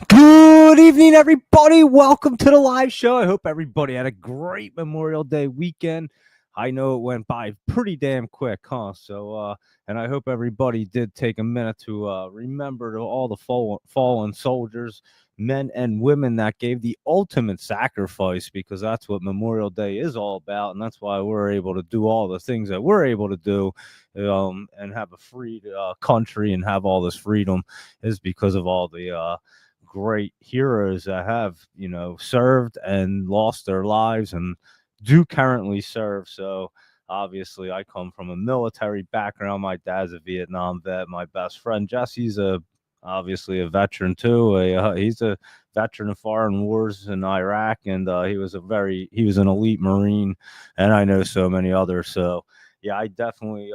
Good evening, everybody. Welcome to the live show. I hope everybody had a great Memorial Day weekend. I know it went by pretty damn quick, huh? And I hope everybody did take a minute to remember to all the fallen soldiers, men and women that gave the ultimate sacrifice, because that's what Memorial Day is all about, and that's why we're able to do all the things that we're able to do, and have a free country and have all this freedom is because of all the great heroes that have served and lost their lives and do currently serve. So obviously I come from a military background. My dad's a Vietnam vet. My best friend Jesse's obviously a veteran too. He's a veteran of foreign wars in Iraq, and he was an elite Marine, and I know so many others. So yeah, I definitely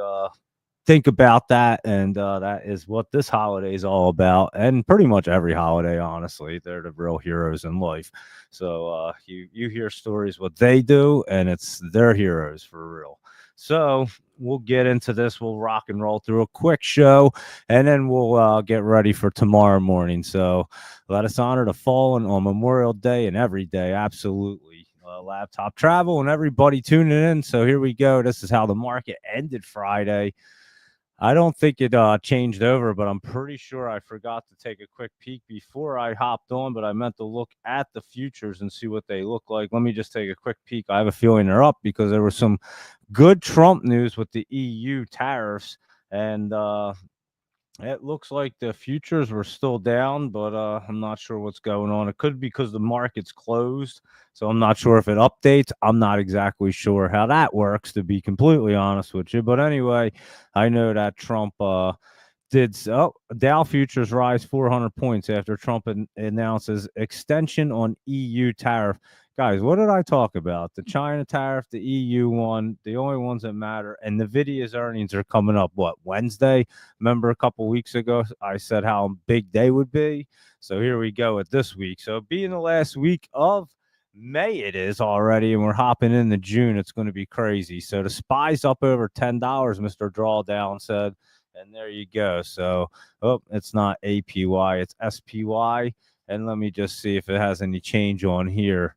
think about that, and that is what this holiday is all about, and pretty much every holiday, honestly. They're the real heroes in life. So you hear stories what they do, and it's their heroes for real. So we'll get into this. We'll rock and roll through a quick show, and then we'll get ready for tomorrow morning. So let us honor the fallen on Memorial Day and every day. Absolutely. Laptop travel and everybody tuning in. So here we go. This is how the market ended Friday. I don't think it changed over, but I'm pretty sure I forgot to take a quick peek before I hopped on, but I meant to look at the futures and see what they look like. Let me just take a quick peek. I have a feeling they're up because there was some good Trump news with the EU tariffs, and it looks like the futures were still down, but I'm not sure what's going on. It could be because the market's closed, so I'm not sure if it updates. I'm not exactly sure how that works, to be completely honest with you. But anyway, I know that Trump Dow futures rise 400 points after Trump announces extension on EU tariff. Guys, what did I talk about? The China tariff, the EU one, the only ones that matter. And Nvidia's earnings are coming up, what, Wednesday? Remember a couple weeks ago, I said how big they would be. So here we go with this week. So being the last week of May, it is already, and we're hopping into June. It's going to be crazy. So the SPY's up over $10, Mr. Drawdown said. And there you go. So, it's not APY, it's SPY. And let me just see if it has any change on here.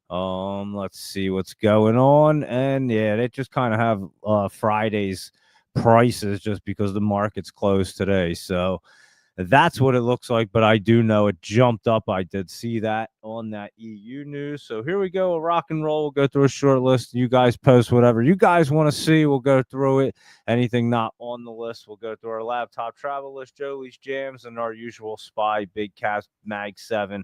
Let's see what's going on. And yeah, they just kind of have Friday's prices just because the market's closed today. So that's what it looks like, but I do know it jumped up. I did see that on that EU news. So here we go, a rock and roll. We'll go through a short list. You guys post whatever you guys want to see. We'll go through it. Anything not on the list, we'll go through our laptop travel list, Jolie's Jams, and our usual SPY, Big Cat, Mag 7,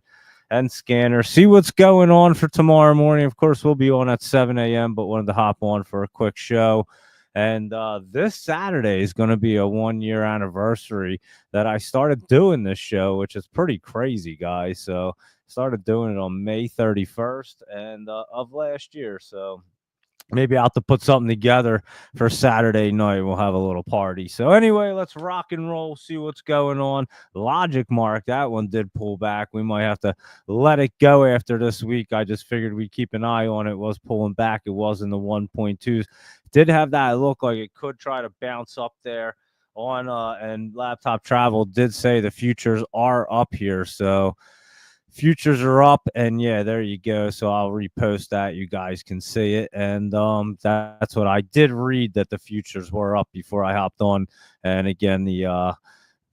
and Scanner. See what's going on for tomorrow morning. Of course, we'll be on at 7 a.m., but wanted to hop on for a quick show. And this Saturday is going to be a 1-year anniversary that I started doing this show, which is pretty crazy, guys. So started doing it on May 31st and of last year. So maybe I'll have to put something together for Saturday night. We'll have a little party. So anyway, let's rock and roll, see what's going on. Logic Mark, that one did pull back. We might have to let it go after this week. I just figured we'd keep an eye on it. It was pulling back. It was in the 1.2s. Did have that look like it could try to bounce up there on and Laptop Travel did say the futures are up here. So futures are up, and yeah, there you go. So I'll repost that. You guys can see it. And that's what I did read, that the futures were up before I hopped on. And again, the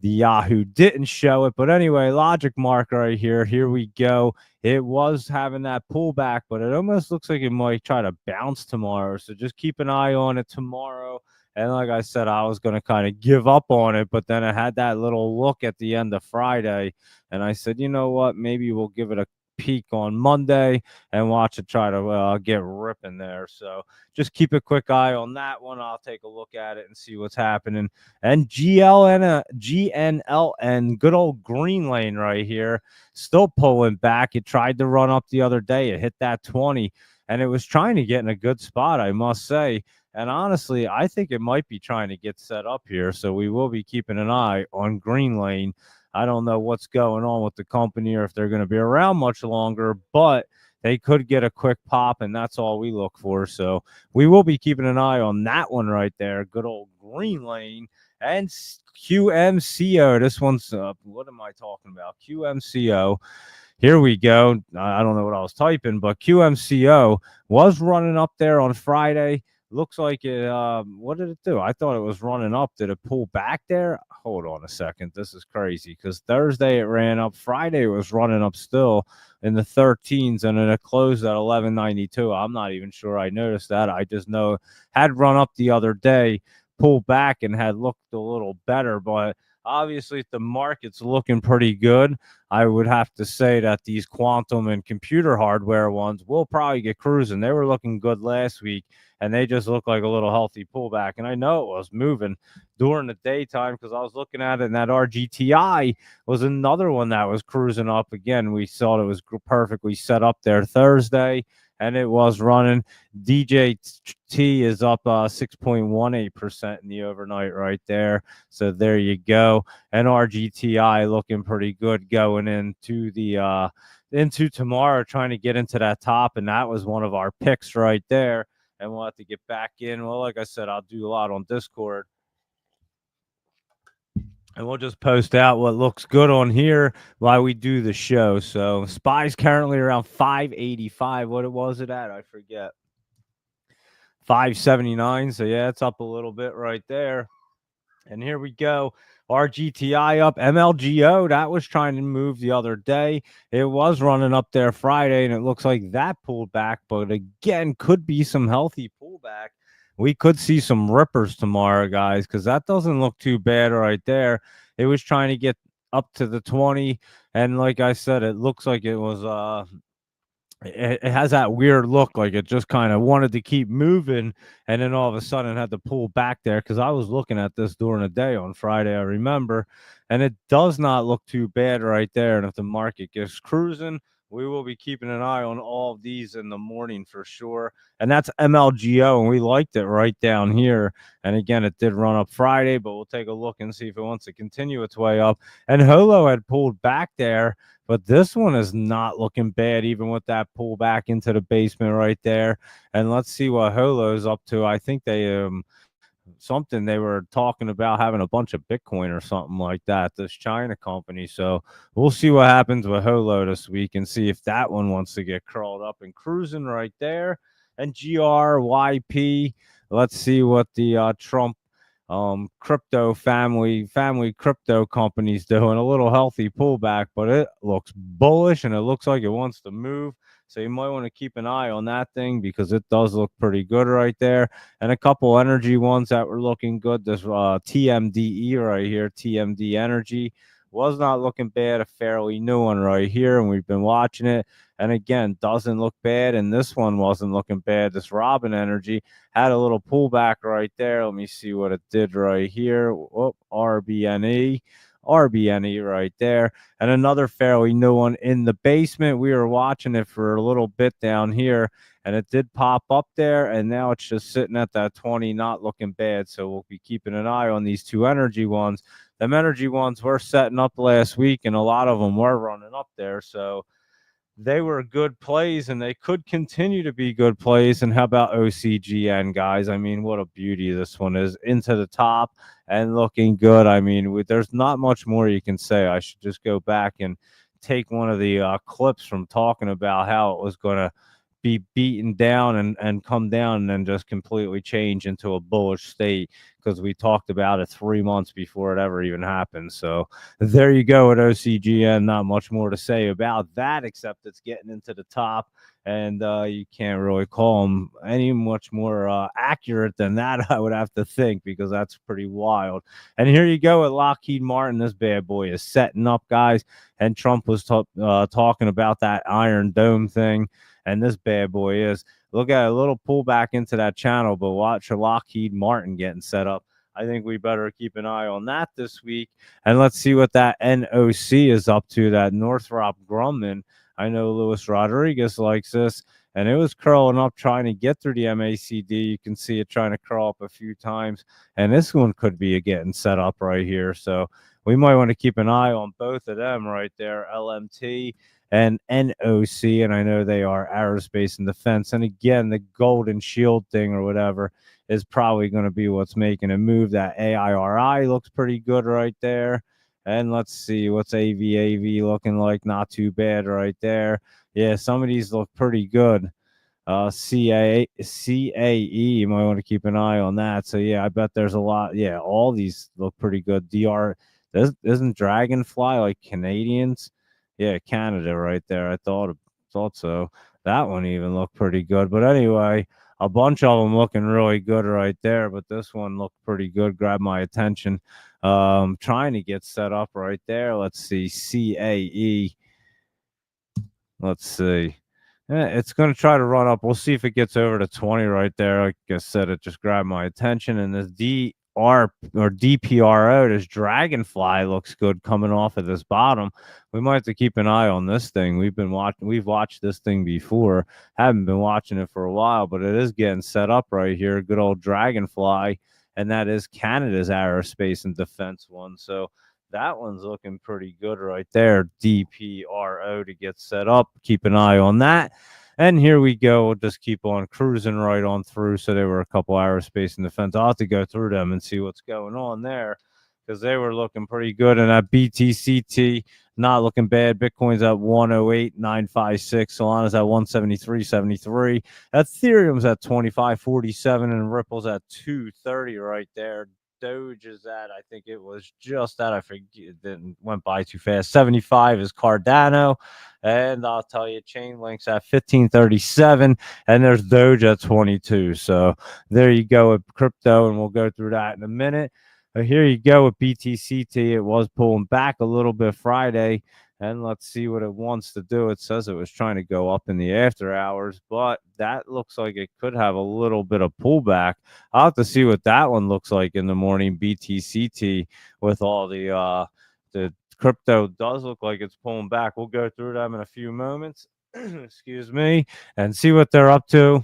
Yahoo didn't show it. But anyway, Logic Mark right here. Here we go. It was having that pullback, but it almost looks like it might try to bounce tomorrow. So just keep an eye on it tomorrow. And like I said, I was going to kind of give up on it, but then I had that little look at the end of Friday. And I said, you know what? Maybe we'll give it a peek on Monday and watch it try to get ripping there. So just keep a quick eye on that one. I'll take a look at it and see what's happening. And GNLN, good old Green Lane right here, still pulling back. It tried to run up the other day. It hit that 20, and it was trying to get in a good spot, I must say. And honestly, I think it might be trying to get set up here. So we will be keeping an eye on Green Lane. I don't know what's going on with the company or if they're going to be around much longer, but they could get a quick pop, and that's all we look for. So we will be keeping an eye on that one right there. Good old Green Lane. And QMCO. This one's what am I talking about? QMCO. Here we go. I don't know what I was typing, but QMCO was running up there on Friday. Looks like it. What did it do? I thought it was running up. Did it pull back there? Hold on a second. This is crazy because Thursday it ran up. Friday it was running up still in the 13s, and then it closed at 1192. I'm not even sure I noticed that. I just know had run up the other day, pulled back, and had looked a little better, but obviously the market's looking pretty good. I would have to say that these quantum and computer hardware ones will probably get cruising. They were looking good last week, and they just look like a little healthy pullback. And I know it was moving during the daytime because I was looking at it, and that RGTI was another one that was cruising up. Again, we thought it was perfectly set up there Thursday, and it was running. DJT is up 6.18% in the overnight right there. So there you go. And RGTI looking pretty good going into the into tomorrow, trying to get into that top. And that was one of our picks right there. And we'll have to get back in. Well, like I said, I'll do a lot on Discord. And we'll just post out what looks good on here while we do the show. So SPY's currently around 585. What was it at? I forget. 579. So yeah, it's up a little bit right there. And here we go. RGTI up. MLGO, that was trying to move the other day. It was running up there Friday, and it looks like that pulled back. But again, could be some healthy pullback. We could see some rippers tomorrow, guys, because that doesn't look too bad right there. It was trying to get up to the 20. And like I said, it looks like it was it has that weird look, like it just kind of wanted to keep moving, and then all of a sudden had to pull back there. Because I was looking at this during the day on Friday, I remember, and it does not look too bad right there. And if the market gets cruising, we will be keeping an eye on all of these in the morning for sure. And that's MLGO, and we liked it right down here. And again, it did run up Friday, but we'll take a look and see if it wants to continue its way up. And Holo had pulled back there, but this one is not looking bad, even with that pull back into the basement right there. And let's see what Holo's up to. I think they something they were talking about having a bunch of Bitcoin or something like that, this China company. So we'll see what happens with Holo this week and see if that one wants to get curled up and cruising right there. And GRYP, let's see what the Trump crypto family crypto companies doing. A little healthy pullback, but it looks bullish and it looks like it wants to move. So you might want to keep an eye on that thing because it does look pretty good right there. And a couple energy ones that were looking good. This TMDE right here, TMD Energy, was not looking bad. A fairly new one right here, and we've been watching it. And again, doesn't look bad. And this one wasn't looking bad. This Robin Energy had a little pullback right there. Let me see what it did right here. Whoop, RBNE right there. And another fairly new one in the basement. We were watching it for a little bit down here, and it did pop up there, and now it's just sitting at that 20, not looking bad. So we'll be keeping an eye on these two energy ones. Them energy ones were setting up last week, and a lot of them were running up there. So they were good plays, and they could continue to be good plays. And how about OCGN, guys? I mean, what a beauty this one is, into the top and looking good. I mean, there's not much more you can say. I should just go back and take one of the clips from talking about how it was going to be beaten down and come down and then just completely change into a bullish state, because we talked about it 3 months before it ever even happened. So there you go at OCGN. Not much more to say about that, except it's getting into the top, and you can't really call them any much more accurate than that, I would have to think, because that's pretty wild. And here you go at Lockheed Martin. This bad boy is setting up, guys, and Trump was talking about that Iron Dome thing. And this bad boy is, look at a little pullback into that channel, but watch Lockheed Martin getting set up. I think we better keep an eye on that this week. And let's see what that NOC is up to, that Northrop Grumman. I know Luis Rodriguez likes this, and it was curling up trying to get through the MACD. You can see it trying to curl up a few times, and this one could be getting set up right here. So we might want to keep an eye on both of them right there, LMT and NOC. And I know they are aerospace and defense. And again, the golden shield thing or whatever is probably going to be what's making a move. That AIRI looks pretty good right there. And let's see what's AVAV looking like. Not too bad right there. Yeah, some of these look pretty good. CAE, you might want to keep an eye on that. So yeah, I bet there's a lot. Yeah, all these look pretty good. Isn't Dragonfly like Canadians? Yeah, Canada right there. I thought so. That one even looked pretty good. But anyway, a bunch of them looking really good right there. But this one looked pretty good. Grabbed my attention. Trying to get set up right there. Let's see, CAE. Let's see. Yeah, it's going to try to run up. We'll see if it gets over to 20 right there. Like I said, it just grabbed my attention. And this DR or DPRO, this Dragonfly looks good coming off of this bottom. We might have to keep an eye on this thing. We've watched this thing before. Haven't been watching it for a while, but it is getting set up right here. Good old Dragonfly. And that is Canada's aerospace and defense one. So that one's looking pretty good right there. DPRO to get set up. Keep an eye on that. And here we go. We'll just keep on cruising right on through. So there were a couple aerospace and defense. I'll have to go through them and see what's going on there because they were looking pretty good. And that BTCT, not looking bad. Bitcoin's at 108.956. Solana's at 173.73. Ethereum's at 25.47 and Ripple's at 230 right there. Doge is at, I think it was just that. I forget, it didn't went by too fast. 75 is Cardano, and I'll tell you, Chainlink's at 1537, and there's Doge at 22. So there you go with crypto, and we'll go through that in a minute. Here you go with BTCT. It was pulling back a little bit Friday. And let's see what it wants to do. It says it was trying to go up in the after hours, but that looks like it could have a little bit of pullback. I'll have to see what that one looks like in the morning. BTCT with all the crypto does look like it's pulling back. We'll go through them in a few moments. Excuse me, and see what they're up to.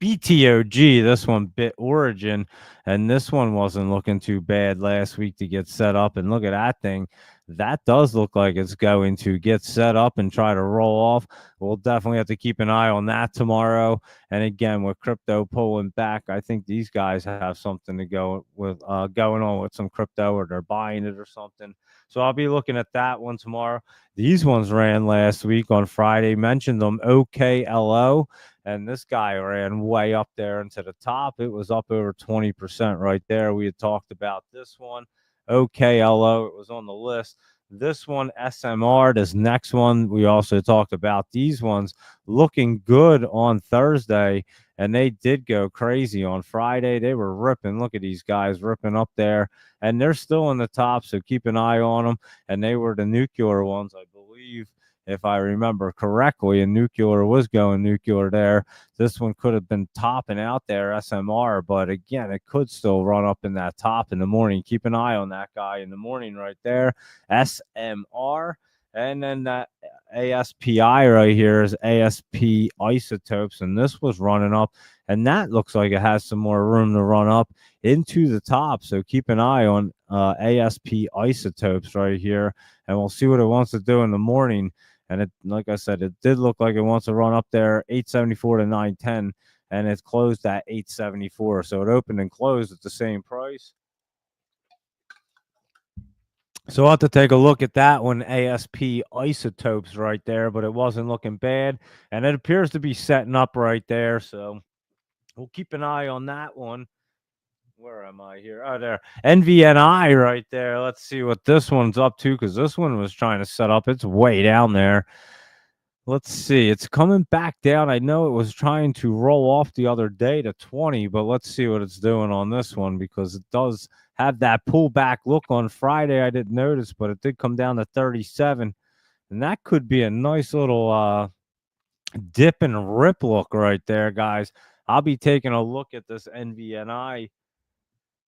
BTOG, this one Bit Origin, and this one wasn't looking too bad last week to get set up. And look at that thing. That does look like it's going to get set up and try to roll off. We'll definitely have to keep an eye on that tomorrow. And again, with crypto pulling back, I think these guys have something to go with going on with some crypto, or they're buying it or something. So I'll be looking at that one tomorrow. These ones ran last week on Friday. Mentioned them, OKLO. And this guy ran way up there into the top. It was up over 20% right there. We had talked about this one. OKLO, it was on the list. This one, SMR, this next one, we also talked about. These ones looking good on Thursday, and they did go crazy on Friday. They were ripping. Look at these guys ripping up there, and they're still in the top, so keep an eye on them. And they were the nuclear ones, I believe, if I remember correctly, and nuclear was going nuclear there. This one could have been topping out there, SMR, but again, it could still run up in that top in the morning. Keep an eye on that guy in the morning right there, SMR. And then that ASPI right here is ASP Isotopes, and this was running up, and that looks like it has some more room to run up into the top. So keep an eye on ASP Isotopes right here, and we'll see what it wants to do in the morning. And it, like I said, it did look like it wants to run up there, 874 to 910, and it closed at 874. So it opened and closed at the same price. So I'll have to take a look at that one, ASP Isotopes right there, but it wasn't looking bad. And it appears to be setting up right there. So we'll keep an eye on that one. Where am I here? Oh, there. NVNI right there. Let's see what this one's up to, because this one was trying to set up. It's way down there. Let's see. It's coming back down. I know it was trying to roll off the other day to 20, but let's see what it's doing on this one, because it does have that pullback look on Friday. I didn't notice, but it did come down to 37. And that could be a nice little dip and rip look right there, guys. I'll be taking a look at this NVNI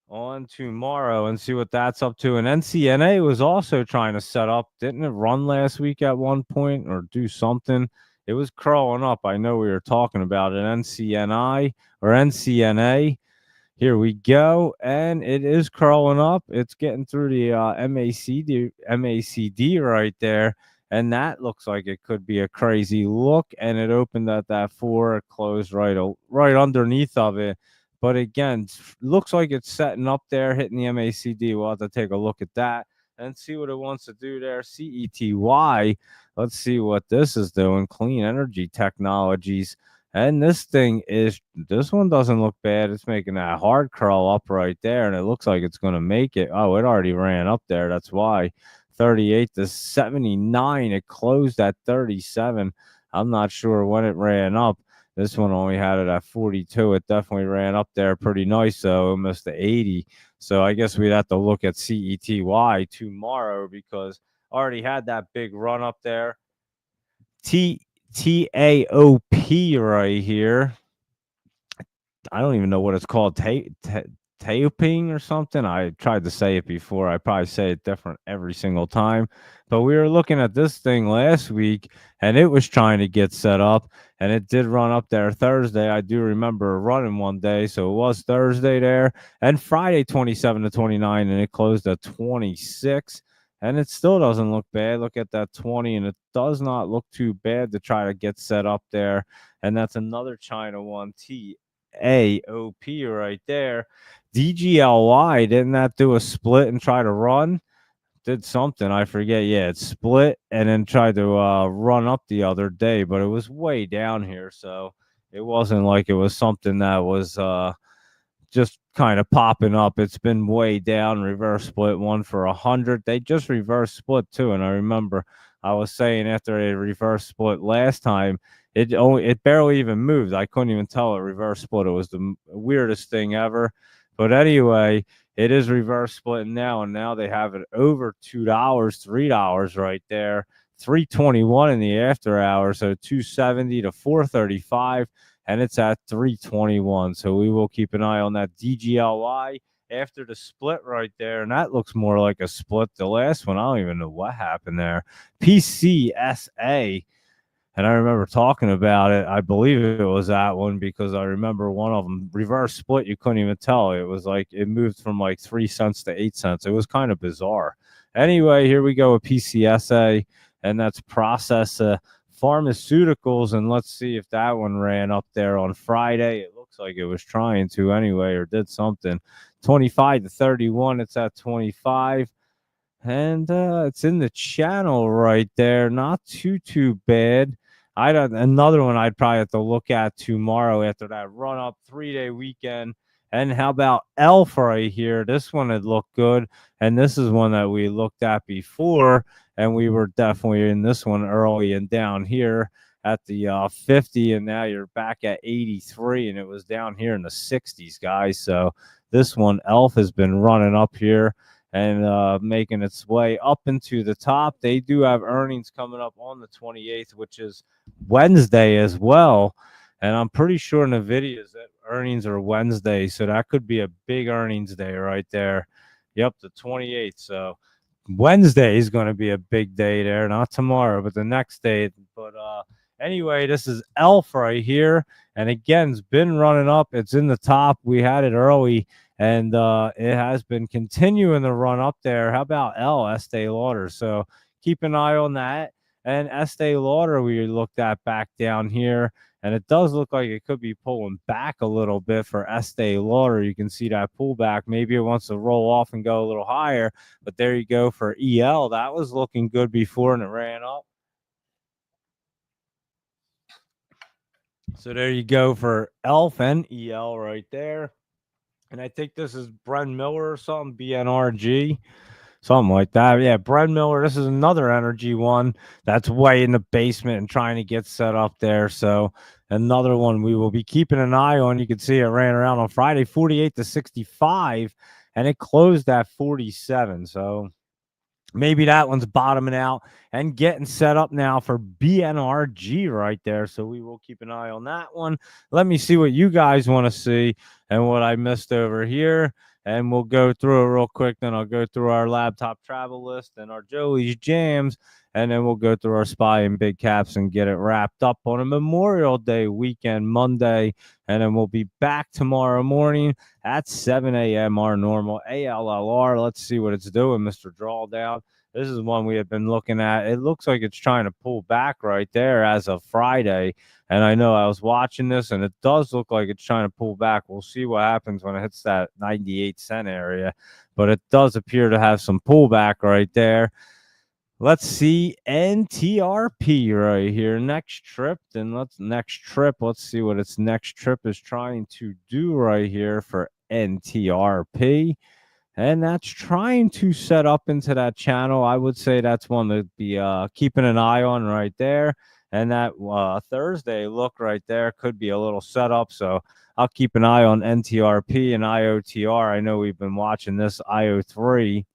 on tomorrow and see what that's up to. And NCNA was also trying to set up. Didn't it run last week at one point or do something? It was crawling up. I know we were talking about it. NCNI or NCNA. Here we go, and it is curling up. It's getting through the MACD right there, and that looks like it could be a crazy look. And it opened at that 4, it closed right underneath of it. But again, looks like it's setting up there, hitting the MACD. We'll have to take a look at that and see what it wants to do there. CETY. Let's see what this is doing. Clean Energy Technologies. And this one doesn't look bad. It's making that hard curl up right there, and it looks like it's going to make it. Oh, it already ran up there. That's why 38 to 79. It closed at 37. I'm not sure when it ran up. This one only had it at 42. It definitely ran up there pretty nice, though, almost to 80. So I guess we'd have to look at CETY tomorrow because already had that big run up there. TAOP right here. I don't even know what it's called. Taoping or something. I tried to say it before. I probably say it different every single time. But we were looking at this thing last week and it was trying to get set up and it did run up there Thursday. I do remember running one day. So it was Thursday there and Friday 27 to 29 and it closed at 26. And it still doesn't look bad. Look at that 20, and it does not look too bad to try to get set up there. And that's another China one, TAOP right there. DGLY, didn't that do a split and try to run? Did something, I forget. Yeah, it split and then tried to run up the other day, but it was way down here. So it wasn't like it was something that was just kind of popping up. It's been way down. Reverse split 1 for 100. They just reverse split too, and I remember I was saying after a reverse split last time, it barely even moved. I couldn't even tell it reverse split. It was the weirdest thing ever. But anyway, it is reverse splitting now, and now they have it over $2, $3 right there. 321 in the after hours, so 270 to 435, and it's at 321. So we will keep an eye on that DGLY after the split right there, and that looks more like a split. The last one, I don't even know what happened there. PCSA. And I remember talking about it. I believe it was that one because I remember one of them reverse split. You couldn't even tell. It was like it moved from like 3 cents to 8 cents. It was kind of bizarre. Anyway, here we go with PCSA, and that's Process Pharmaceuticals. And let's see if that one ran up there on Friday. It looks like it was trying to anyway, or did something. 25 to 31. It's at 25. And it's in the channel right there. Not too bad. Another one I'd probably have to look at tomorrow after that run up 3-day weekend. And how about Elf right here? This one had looked good. And this is one that we looked at before. And we were definitely in this one early and down here at the 50. And now you're back at 83. And it was down here in the 60s, guys. So this one, Elf, has been running up here and making its way up into the top. They do have earnings coming up on the 28th, which is Wednesday as well. And I'm pretty sure NVIDIA's that earnings are Wednesday, so that could be a big earnings day right there. Yep, the 28th. So Wednesday is going to be a big day there, not tomorrow, but the next day. But anyway, this is Elf right here. And again, it's been running up. It's in the top. We had it early. And it has been continuing to run up there. How about Estee Lauder? So keep an eye on that. And Estee Lauder, we looked at back down here. And it does look like it could be pulling back a little bit for Estee Lauder. You can see that pullback. Maybe it wants to roll off and go a little higher. But there you go for EL. That was looking good before, and it ran up. So there you go for ELF and EL right there. And I think this is Bren Miller or something, BNRG, something like that. Yeah, Bren Miller. This is another energy one that's way in the basement and trying to get set up there. So another one we will be keeping an eye on. You can see it ran around on Friday, 48 to 65, and it closed at 47. So maybe that one's bottoming out and getting set up now for BNRG right there. So we will keep an eye on that one. Let me see what you guys want to see and what I missed over here. and we'll go through it real quick. Then I'll go through our laptop travel list and our Joey's Jams, and then we'll go through our SPY and big caps and get it wrapped up on a Memorial Day weekend, Monday. And then we'll be back tomorrow morning at 7 a.m. our normal ALLR. Let's see what it's doing, Mr. Drawdown. This is one we have been looking at. It looks like it's trying to pull back right there as of Friday. And I know I was watching this, and it does look like it's trying to pull back. We'll see what happens when it hits that 98-cent area. But it does appear to have some pullback right there. Let's see NTRP right here. Next trip. Let's see what its next trip is trying to do right here for NTRP. And that's trying to set up into that channel. I would say that's one to be keeping an eye on right there. And that Thursday look right there could be a little setup. So I'll keep an eye on NTRP and IOTR. I know we've been watching this IO3.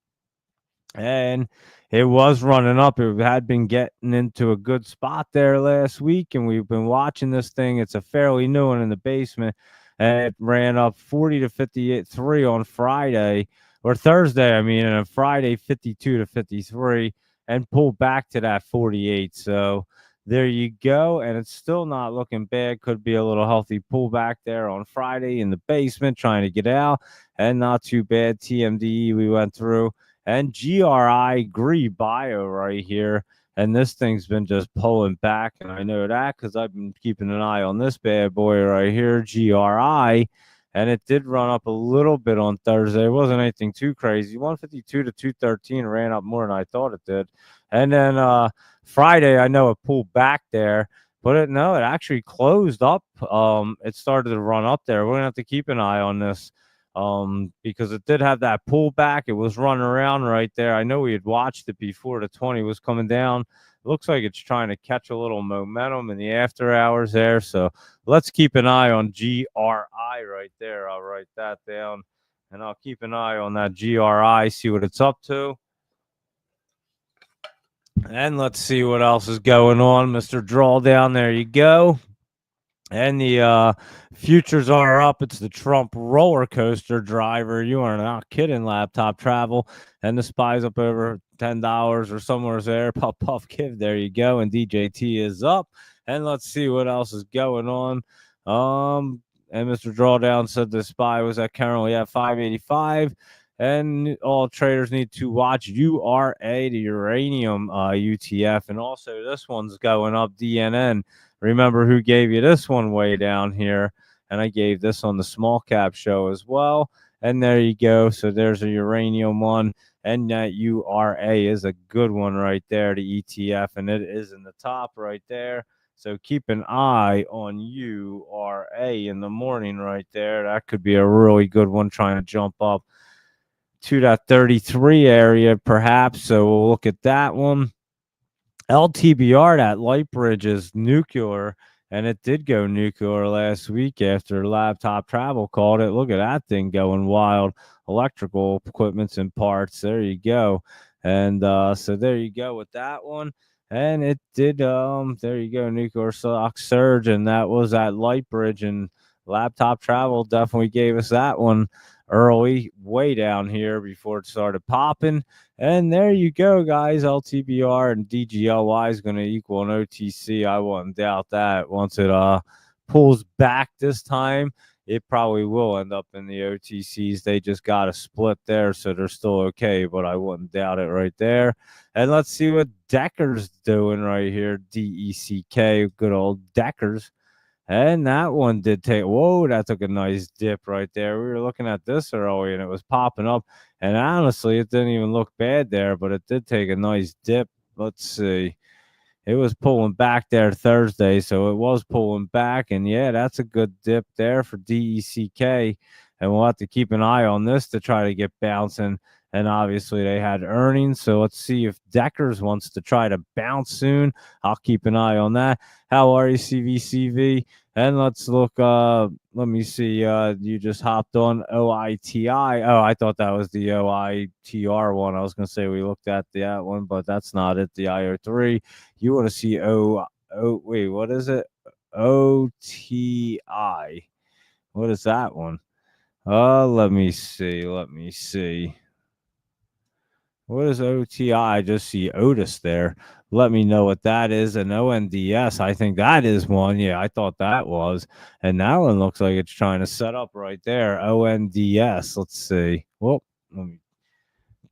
And it was running up. It had been getting into a good spot there last week. And we've been watching this thing. It's a fairly new one in the basement. And it ran up 40 to 53 on Friday. Or Thursday, I mean, and on Friday, 52 to 53, and pulled back to that 48. So there you go. And it's still not looking bad. Could be a little healthy pullback there on Friday in the basement, trying to get out. And not too bad. TMDE we went through. And GRI Bio right here. And this thing's been just pulling back. And I know that because I've been keeping an eye on this bad boy right here, GRI. And it did run up a little bit on Thursday. It wasn't anything too crazy. 152 to 213 ran up more than I thought it did. And then Friday, I know it pulled back there, but it actually closed up. It started to run up there. We're gonna have to keep an eye on this because it did have that pullback. It was running around right there. I know we had watched it before the 20 was coming down. Looks like it's trying to catch a little momentum in the after hours there. So let's keep an eye on GRI right there. I'll write that down, and I'll keep an eye on that GRI, see what it's up to. And let's see what else is going on. Mr. Drawdown, there you go. And the futures are up. It's the Trump roller coaster driver. You are not kidding, laptop travel. And the SPY's up over $10 or somewhere there. Puff Puff Give, there you go. And DJT is up. And let's see what else is going on. And Mr. Drawdown said the SPY was currently at 585. And all traders need to watch URA, the uranium UTF. And also this one's going up, DNN. Remember who gave you this one way down here, and I gave this on the small cap show as well. And there you go. So there's a uranium one, and that URA is a good one right there, the ETF, and it is in the top right there. So keep an eye on URA in the morning right there. That could be a really good one trying to jump up to that 33 area perhaps. So we'll look at that one. LTBR, that Lightbridge is nuclear, and it did go nuclear last week after Laptop Travel called it. Look at that thing going wild. Electrical equipments and parts. There you go. And so there you go with that one. And it did, there you go, nuclear stock surge, and that was at Lightbridge, and Laptop Travel definitely gave us that one early, way down here before it started popping. And there you go, guys. LTBR and DGLY is going to equal an OTC. I wouldn't doubt that. Once it pulls back this time, it probably will end up in the OTCs. They just got a split there, so they're still okay, but I wouldn't doubt it right there. And let's see what Decker's doing right here. DECK, good old Decker's. And that one did take, whoa, that took a nice dip right there. We were looking at this earlier, and it was popping up. And honestly, it didn't even look bad there, but it did take a nice dip. Let's see. It was pulling back there Thursday, so it was pulling back. And, yeah, that's a good dip there for DECK. And we'll have to keep an eye on this to try to get bouncing. And obviously they had earnings, so let's see if Deckers wants to try to bounce soon. I'll keep an eye on that. How are you, CVCV? And let's look. Let me see. You just hopped on OITI. Oh, I thought that was the OITR one. I was going to say we looked at that one, but that's not it. The IO3. You want to see wait, what is it? OTI. What is that one? Let me see. Let me see. What is OTI? I just see Otis there. Let me know what that is. And ONDS, I think that is one. Yeah, I thought that was. And that one looks like it's trying to set up right there. ONDS. Let's see. Well, let me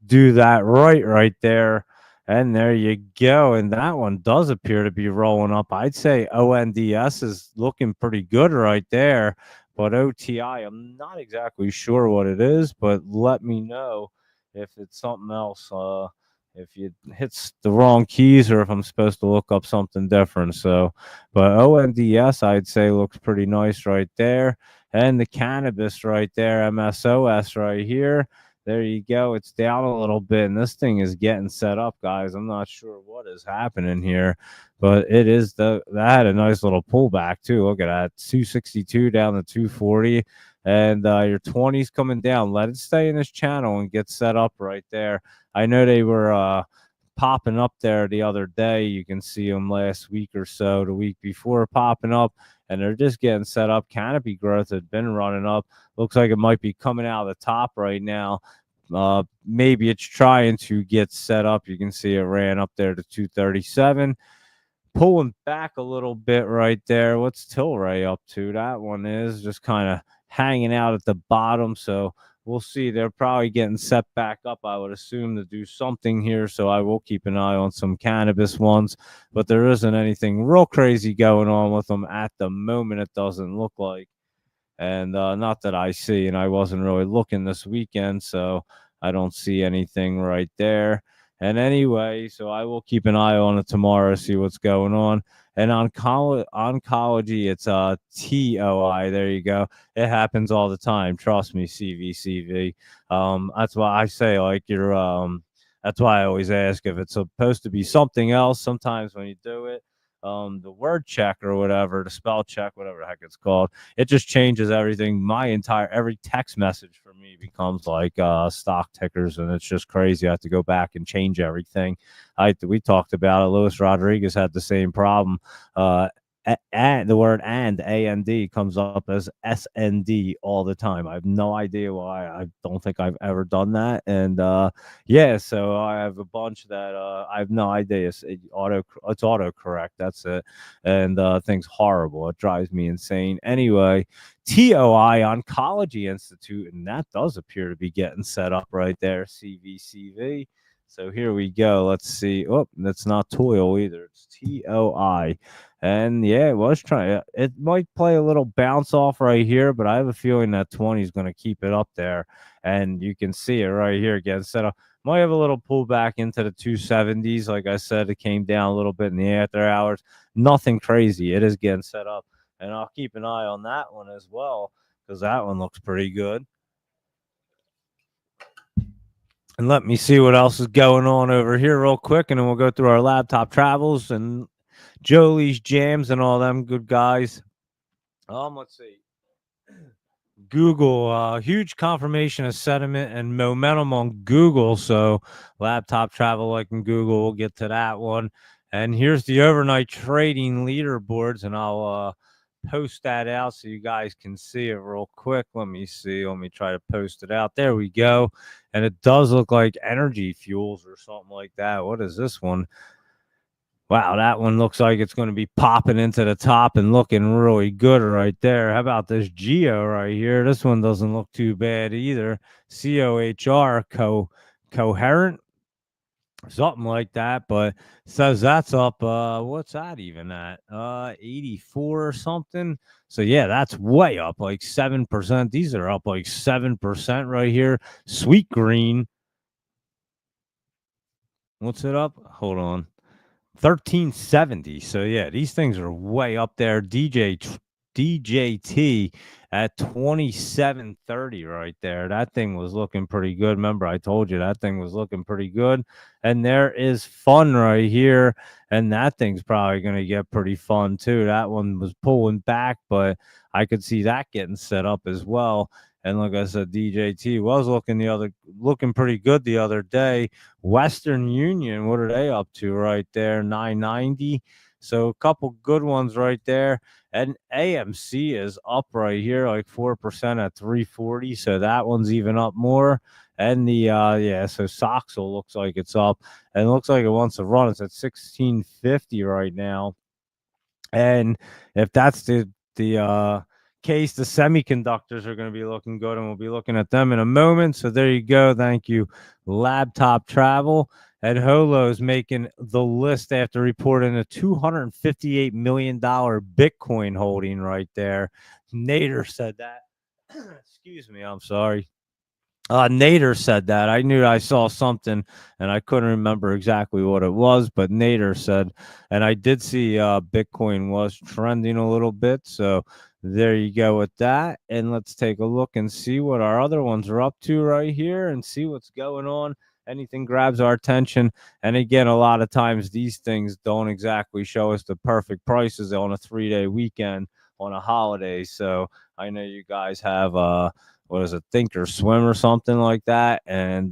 do that right there. And there you go. And that one does appear to be rolling up. I'd say ONDS is looking pretty good right there. But OTI, I'm not exactly sure what it is, but let me know if it's something else. If it hits the wrong keys or if I'm supposed to look up something different. So, but ONDS, I'd say looks pretty nice right there. And the cannabis right there, MSOS right here. There you go. It's down a little bit, and this thing is getting set up, guys. I'm not sure what is happening here, but it is that had a nice little pullback too. Look at that, 262 down to 240, and your 20s coming down. Let it stay in this channel and get set up right there. I know they were popping up there the other day. You can see them last week or so, the week before popping up, and they're just getting set up. Canopy growth had been running up. Looks like it might be coming out of the top right now. Maybe it's trying to get set up. You can see it ran up there to 237, pulling back a little bit right there. What's Tilray up to? That one is just kind of hanging out at the bottom. So we'll see. They're probably getting set back up, I would assume, to do something here. So I will keep an eye on some cannabis ones, but there isn't anything real crazy going on with them at the moment. It doesn't look like. And not that I see, and I wasn't really looking this weekend, so I don't see anything right there. And anyway, so I will keep an eye on it tomorrow, see what's going on. And on oncology, it's TOI. There you go. It happens all the time. Trust me, CVCV. That's why I say like you're. That's why I always ask if it's supposed to be something else. Sometimes when you do it, the word check or whatever, the spell check, whatever the heck it's called, it just changes everything. Every text message for me becomes like stock tickers, and it's just crazy. I have to go back and change everything. We talked about it. Luis Rodriguez had the same problem. And the word and comes up as SND all the time. I have no idea why. I don't think I've ever done that. And yeah, so I have a bunch that I have no idea. It's autocorrect. That's it. And things horrible. It drives me insane. Anyway, TOI Oncology Institute, and that does appear to be getting set up right there. CVCV. So here we go. Let's see. Oh, that's not Toil either. It's TOI. And yeah, it was trying. It might play a little bounce off right here, but I have a feeling that 20 is going to keep it up there. And you can see it right here again. Set up. Might have a little pullback into the 270s. Like I said, it came down a little bit in the after hours. Nothing crazy. It is getting set up. And I'll keep an eye on that one as well, because that one looks pretty good. And let me see what else is going on over here real quick, and then we'll go through our laptop travels and Jolie's jams and all them good guys. Let's see. Google, huge confirmation of sentiment and momentum on Google. So laptop travel like in Google, we'll get to that one. And here's the overnight trading leaderboards, and I'll post that out so you guys can see it real quick. Let me see. Let me try to post it out. There we go. And it does look like Energy Fuels or something like that. What is this one? Wow, that one looks like it's going to be popping into the top and looking really good right there. How about this Geo right here? This one doesn't look too bad either. COHR, coherent, something like that, but says that's up. What's that even at? 84 or something. So yeah, that's way up, like 7%. These are up like 7% right here. Sweet Green. What's it up? Hold on. 1370. So yeah, these things are way up there. DJT at 2730 right there. That thing was looking pretty good. Remember, I told you that thing was looking pretty good. And there is fun right here. And that thing's probably going to get pretty fun too. That one was pulling back, but I could see that getting set up as well. And like I said, DJT was looking pretty good the other day. Western Union, what are they up to right there? 990. So a couple good ones right there. And AMC is up right here, like 4% at 340. So that one's even up more. And so Soxel looks like it's up, and it looks like it wants to run. It's at 1650 right now. And if that's the case, the semiconductors are going to be looking good, and we'll be looking at them in a moment. So there you go. Thank you, Laptop Travel. And Holo's making the list after reporting a $258 million Bitcoin holding right there. Nader said that. Excuse me. I'm sorry. Nader said that. I knew I saw something and I couldn't remember exactly what it was, but Nader said, and I did see Bitcoin was trending a little bit. So there you go with that. And let's take a look and see what our other ones are up to right here and see what's going on. Anything grabs our attention. And again, a lot of times these things don't exactly show us the perfect prices on a 3-day weekend on a holiday. So I know you guys have what is it, Think or Swim or something like that. And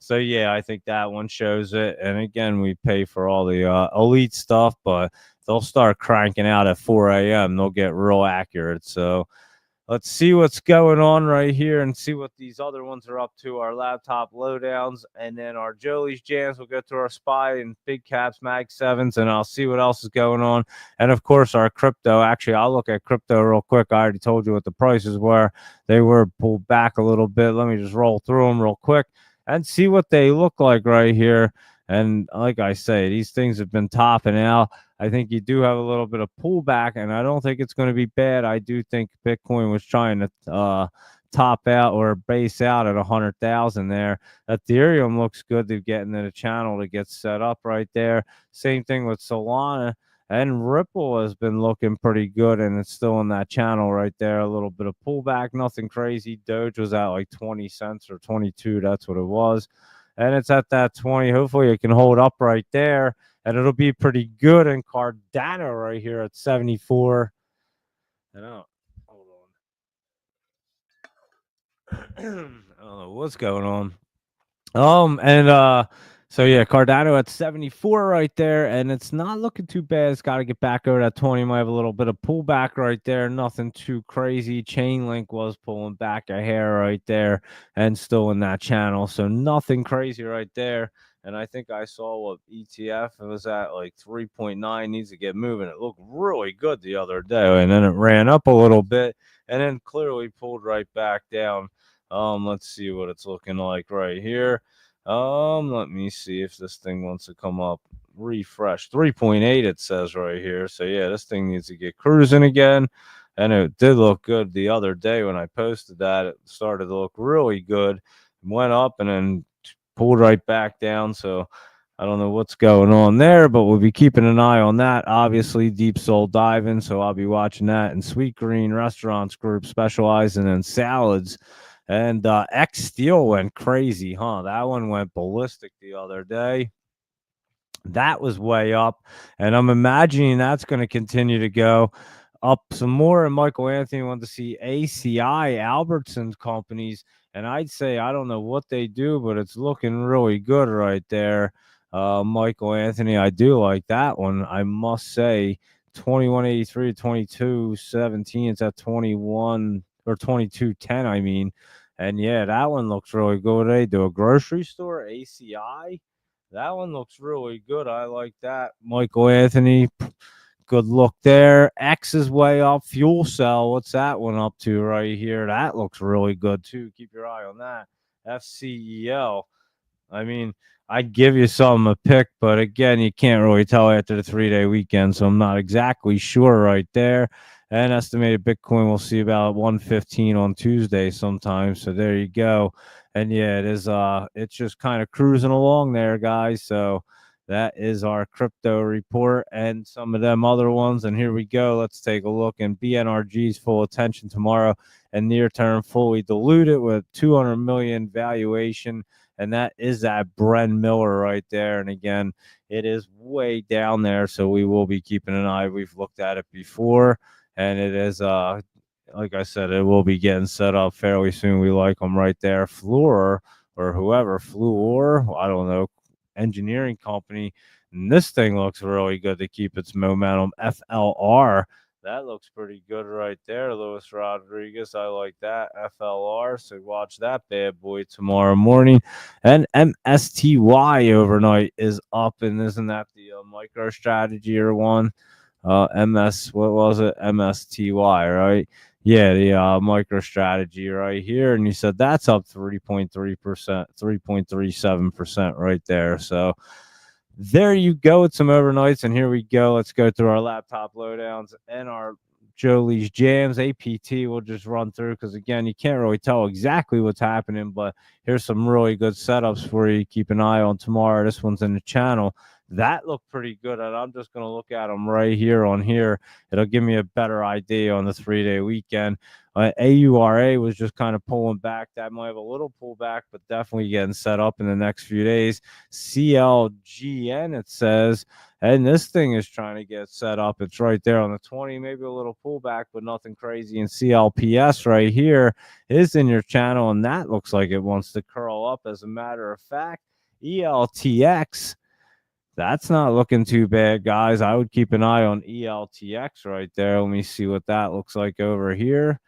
so yeah, I think that one shows it. And again, we pay for all the elite stuff, but they'll start cranking out at 4 a.m. They'll get real accurate. So let's see what's going on right here and see what these other ones are up to. Our laptop lowdowns, and then our Jolie's jams. We'll go to our SPY and big caps, mag sevens, and I'll see what else is going on. And of course, our crypto. Actually, I'll look at crypto real quick. I already told you what the prices were. They were pulled back a little bit. Let me just roll through them real quick and see what they look like right here. And like I say, these things have been topping out. I think you do have a little bit of pullback, and I don't think it's going to be bad. I do think Bitcoin was trying to top out or base out at 100,000 there. Ethereum looks good to get into the channel to get set up right there. Same thing with Solana. And Ripple has been looking pretty good, and it's still in that channel right there. A little bit of pullback, nothing crazy. Doge was at like 20 cents or 22. That's what it was. And it's at that 20. Hopefully it can hold up right there, and it'll be pretty good. And Cardano right here at 74. I don't hold on. I don't know what's going on. So yeah, Cardano at 74 right there, and it's not looking too bad. It's got to get back over that 20. Might have a little bit of pullback right there. Nothing too crazy. Chainlink was pulling back a hair right there and still in that channel. So nothing crazy right there. And I think I saw what ETF it was at like 3.9, needs to get moving. It looked really good the other day, and then it ran up a little bit and then clearly pulled right back down. Let's see what it's looking like right here. Let me see if this thing wants to come up. Refresh 3.8, it says right here. So yeah, this thing needs to get cruising again. And it did look good the other day when I posted that. It started to look really good. Went up and then pulled right back down. So I don't know what's going on there, but we'll be keeping an eye on that. Obviously, Deep Soul Diving, so I'll be watching that. And Sweet Green Restaurants Group specializing in salads. And X Steel went crazy, huh? That one went ballistic the other day. That was way up, and I'm imagining that's going to continue to go up some more. And Michael Anthony wanted to see ACI Albertsons companies, and I'd say I don't know what they do, but it's looking really good right there. Michael Anthony, I do like that one. I must say, 2183 to 2217. It's at 21 or 2210. I mean, and yeah, that one looks really good. They do a grocery store, ACI. That one looks really good. I like that. Michael Anthony, good look there. X is way up. Fuel Cell, what's that one up to right here? That looks really good too. Keep your eye on that. FCEL. I mean, I'd give you something to pick, but again, you can't really tell after the 3-day weekend, so I'm not exactly sure right there. And estimated Bitcoin we'll see about 115 on Tuesday sometime. So there you go. And yeah, it's just kind of cruising along there, guys. So that is our crypto report and some of them other ones. And here we go. Let's take a look. And BNRG's full attention tomorrow and near term fully diluted with 200 million valuation. And that is that Bren Miller right there. And again, it is way down there. So we will be keeping an eye. We've looked at it before, and it is like I said, it will be getting set up fairly soon. We like them right there. Fluor or whoever, Fluor, I don't know, engineering company. And this thing looks really good to keep its momentum. FLR, that looks pretty good right there. Luis Rodriguez, I like that. FLR, so watch that bad boy tomorrow morning. And MSTY overnight is up, and isn't that the micro strategy or one? MS, what was it? MSTY, right? Yeah, the micro strategy right here. And you said that's up 3.3%, 3.37% right there. So there you go with some overnights. And here we go. Let's go through our laptop lowdowns and our Jolie's Jams. APT we'll just run through because, again, you can't really tell exactly what's happening, but here's some really good setups for you. Keep an eye on tomorrow. This one's in the channel. That looked pretty good, and I'm just going to look at them right here on here. It'll give me a better idea on the 3-day weekend. AURA was just kind of pulling back. That might have a little pullback, but definitely getting set up in the next few days. CLGN, it says, and this thing is trying to get set up. It's right there on the 20, maybe a little pullback, but nothing crazy. And CLPS right here is in your channel, and that looks like it wants to curl up. As a matter of fact, ELTX, that's not looking too bad, guys. I would keep an eye on ELTX right there. Let me see what that looks like over here.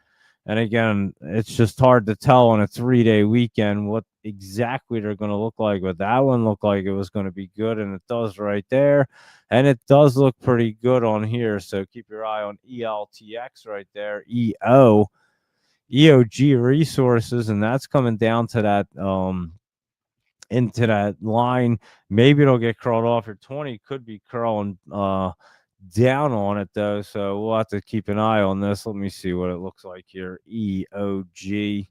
And again, it's just hard to tell on a 3-day weekend what exactly they're going to look like. But that one looked like it was going to be good, and it does right there. And it does look pretty good on here. So keep your eye on ELTX right there. EOG Resources, and that's coming down to that into that line. Maybe it'll get curled off. Your 20 could be curling down on it though, so we'll have to keep an eye on this. Let me see what it looks like here. EOG,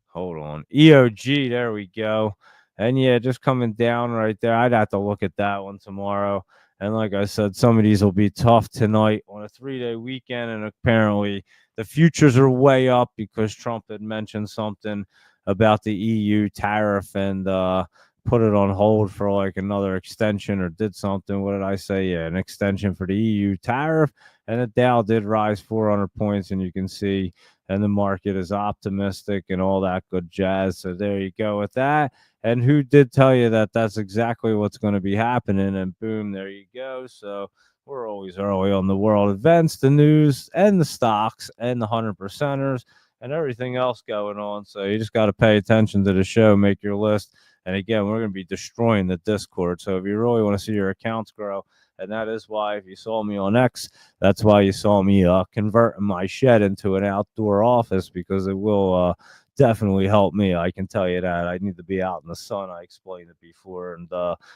hold on, EOG, there we go. And yeah, just coming down right there. I'd have to look at that one tomorrow. And like I said, some of these will be tough tonight on a 3-day weekend, and apparently the futures are way up because Trump had mentioned something about the EU tariff and put it on hold for like another extension, or did something. What did I say? Yeah, an extension for the EU tariff. And the Dow did rise 400 points, and you can see, and the market is optimistic and all that good jazz. So there you go with that. And who did tell you that that's exactly what's going to be happening? And boom, there you go. So we're always early on the world events, the news, and the stocks, and the 100%ers, and everything else going on. So you just got to pay attention to the show, make your list. And again, we're going to be destroying the Discord. So if you really want to see your accounts grow, and that is why, if you saw me on X, that's why you saw me converting my shed into an outdoor office, because it will definitely help me. I can tell you that. I need to be out in the sun. I explained it before, and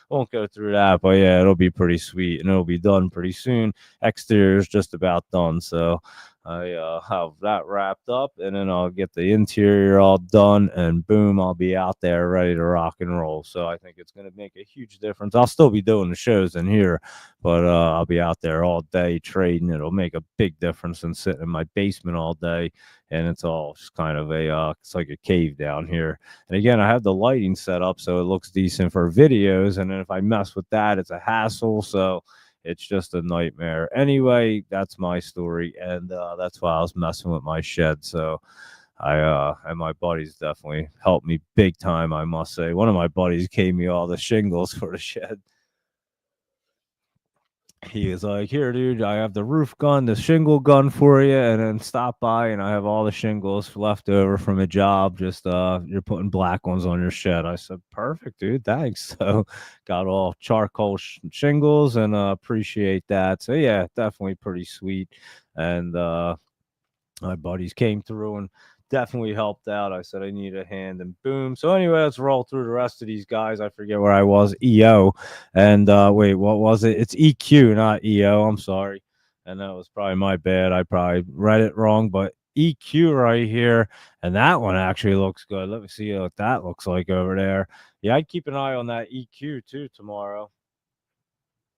won't go through that. But yeah, it'll be pretty sweet, and it'll be done pretty soon. Exterior is just about done. So I have that wrapped up, and then I'll get the interior all done, and boom, I'll be out there ready to rock and roll. So I think it's going to make a huge difference. I'll still be doing the shows in here, but I'll be out there all day trading. It'll make a big difference than sitting in my basement all day, and it's all just kind of it's like a cave down here. And again, I have the lighting set up so it looks decent for videos, and then if I mess with that, it's a hassle. So it's just a nightmare. Anyway, that's my story, and that's why I was messing with my shed. So and my buddies definitely helped me big time, I must say. One of my buddies gave me all the shingles for the shed. He was like, "Here, dude, I have the roof gun, the shingle gun for you, and then stop by, and I have all the shingles left over from a job. Just you're putting black ones on your shed." I said, "Perfect, dude, thanks." So got all charcoal shingles, and appreciate that. So yeah, definitely pretty sweet. And my buddies came through and definitely helped out. I said I need a hand, and boom. So anyway, let's roll through the rest of these guys. I forget where I was. EO, and wait, what was it? It's EQ, not EO. I'm sorry, and that was probably my bad. I probably read it wrong, but EQ right here, and that one actually looks good. Let me see what that looks like over there. Yeah, I'd keep an eye on that EQ too tomorrow.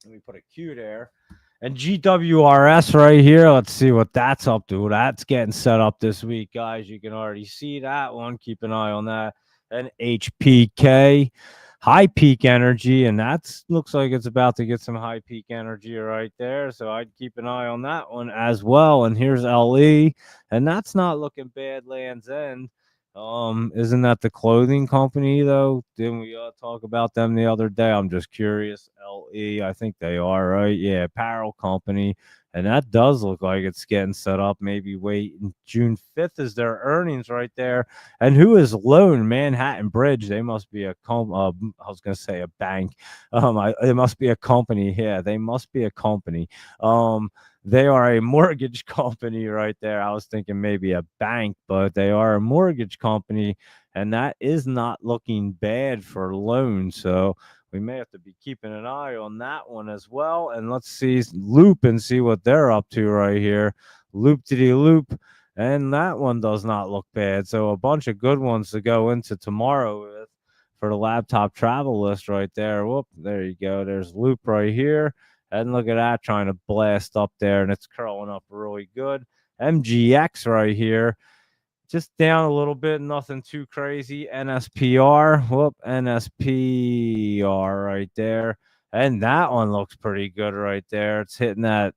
Let me put a Q there. And GWRS right here. Let's see what that's up to. That's getting set up this week, guys. You can already see that one. Keep an eye on that. And HPK. high peak energy, and that's looks like it's about to get some high peak energy right there. So I'd keep an eye on that one as well. And here's LE, and that's not looking bad. Land's End. Isn't that the clothing company though? Didn't we talk about them the other day? I'm just curious. LE, I think they are, right? Yeah, apparel company. And that does look like it's getting set up. Maybe wait, June 5th is their earnings right there. And who is Loan Manhattan Bridge? They must be a I was gonna say a bank. It must be a company. Yeah, they must be a company. They are a mortgage company right there. I was thinking maybe a bank, but they are a mortgage company, and that is not looking bad for loans. So we may have to be keeping an eye on that one as well. And let's see Loop and see what they're up to right here. Loop diddy loop. And that one does not look bad. So a bunch of good ones to go into tomorrow with for the laptop travel list right there. Whoop, there you go. There's Loop right here. And look at that, trying to blast up there, and it's curling up really good. MGX right here, just down a little bit, nothing too crazy. NSPR, whoop, NSPR right there. And that one looks pretty good right there. It's hitting that